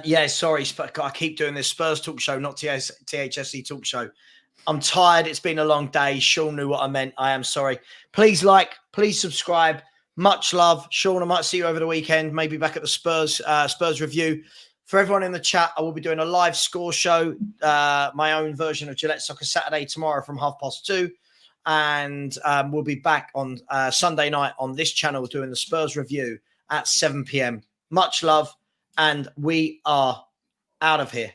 yeah, sorry, I keep doing this Spurs Talk Show, not THFC Talk Show. I'm tired. It's been a long day. Sean knew what I meant. I am sorry. Please like, please subscribe. Much love. Sean, I might see you over the weekend, maybe back at the Spurs review. For everyone in the chat, I will be doing a live score show, my own version of Gillette Soccer Saturday tomorrow from 2:30. And we'll be back on Sunday night on this channel doing the Spurs review at 7 p.m. Much love. And we are out of here.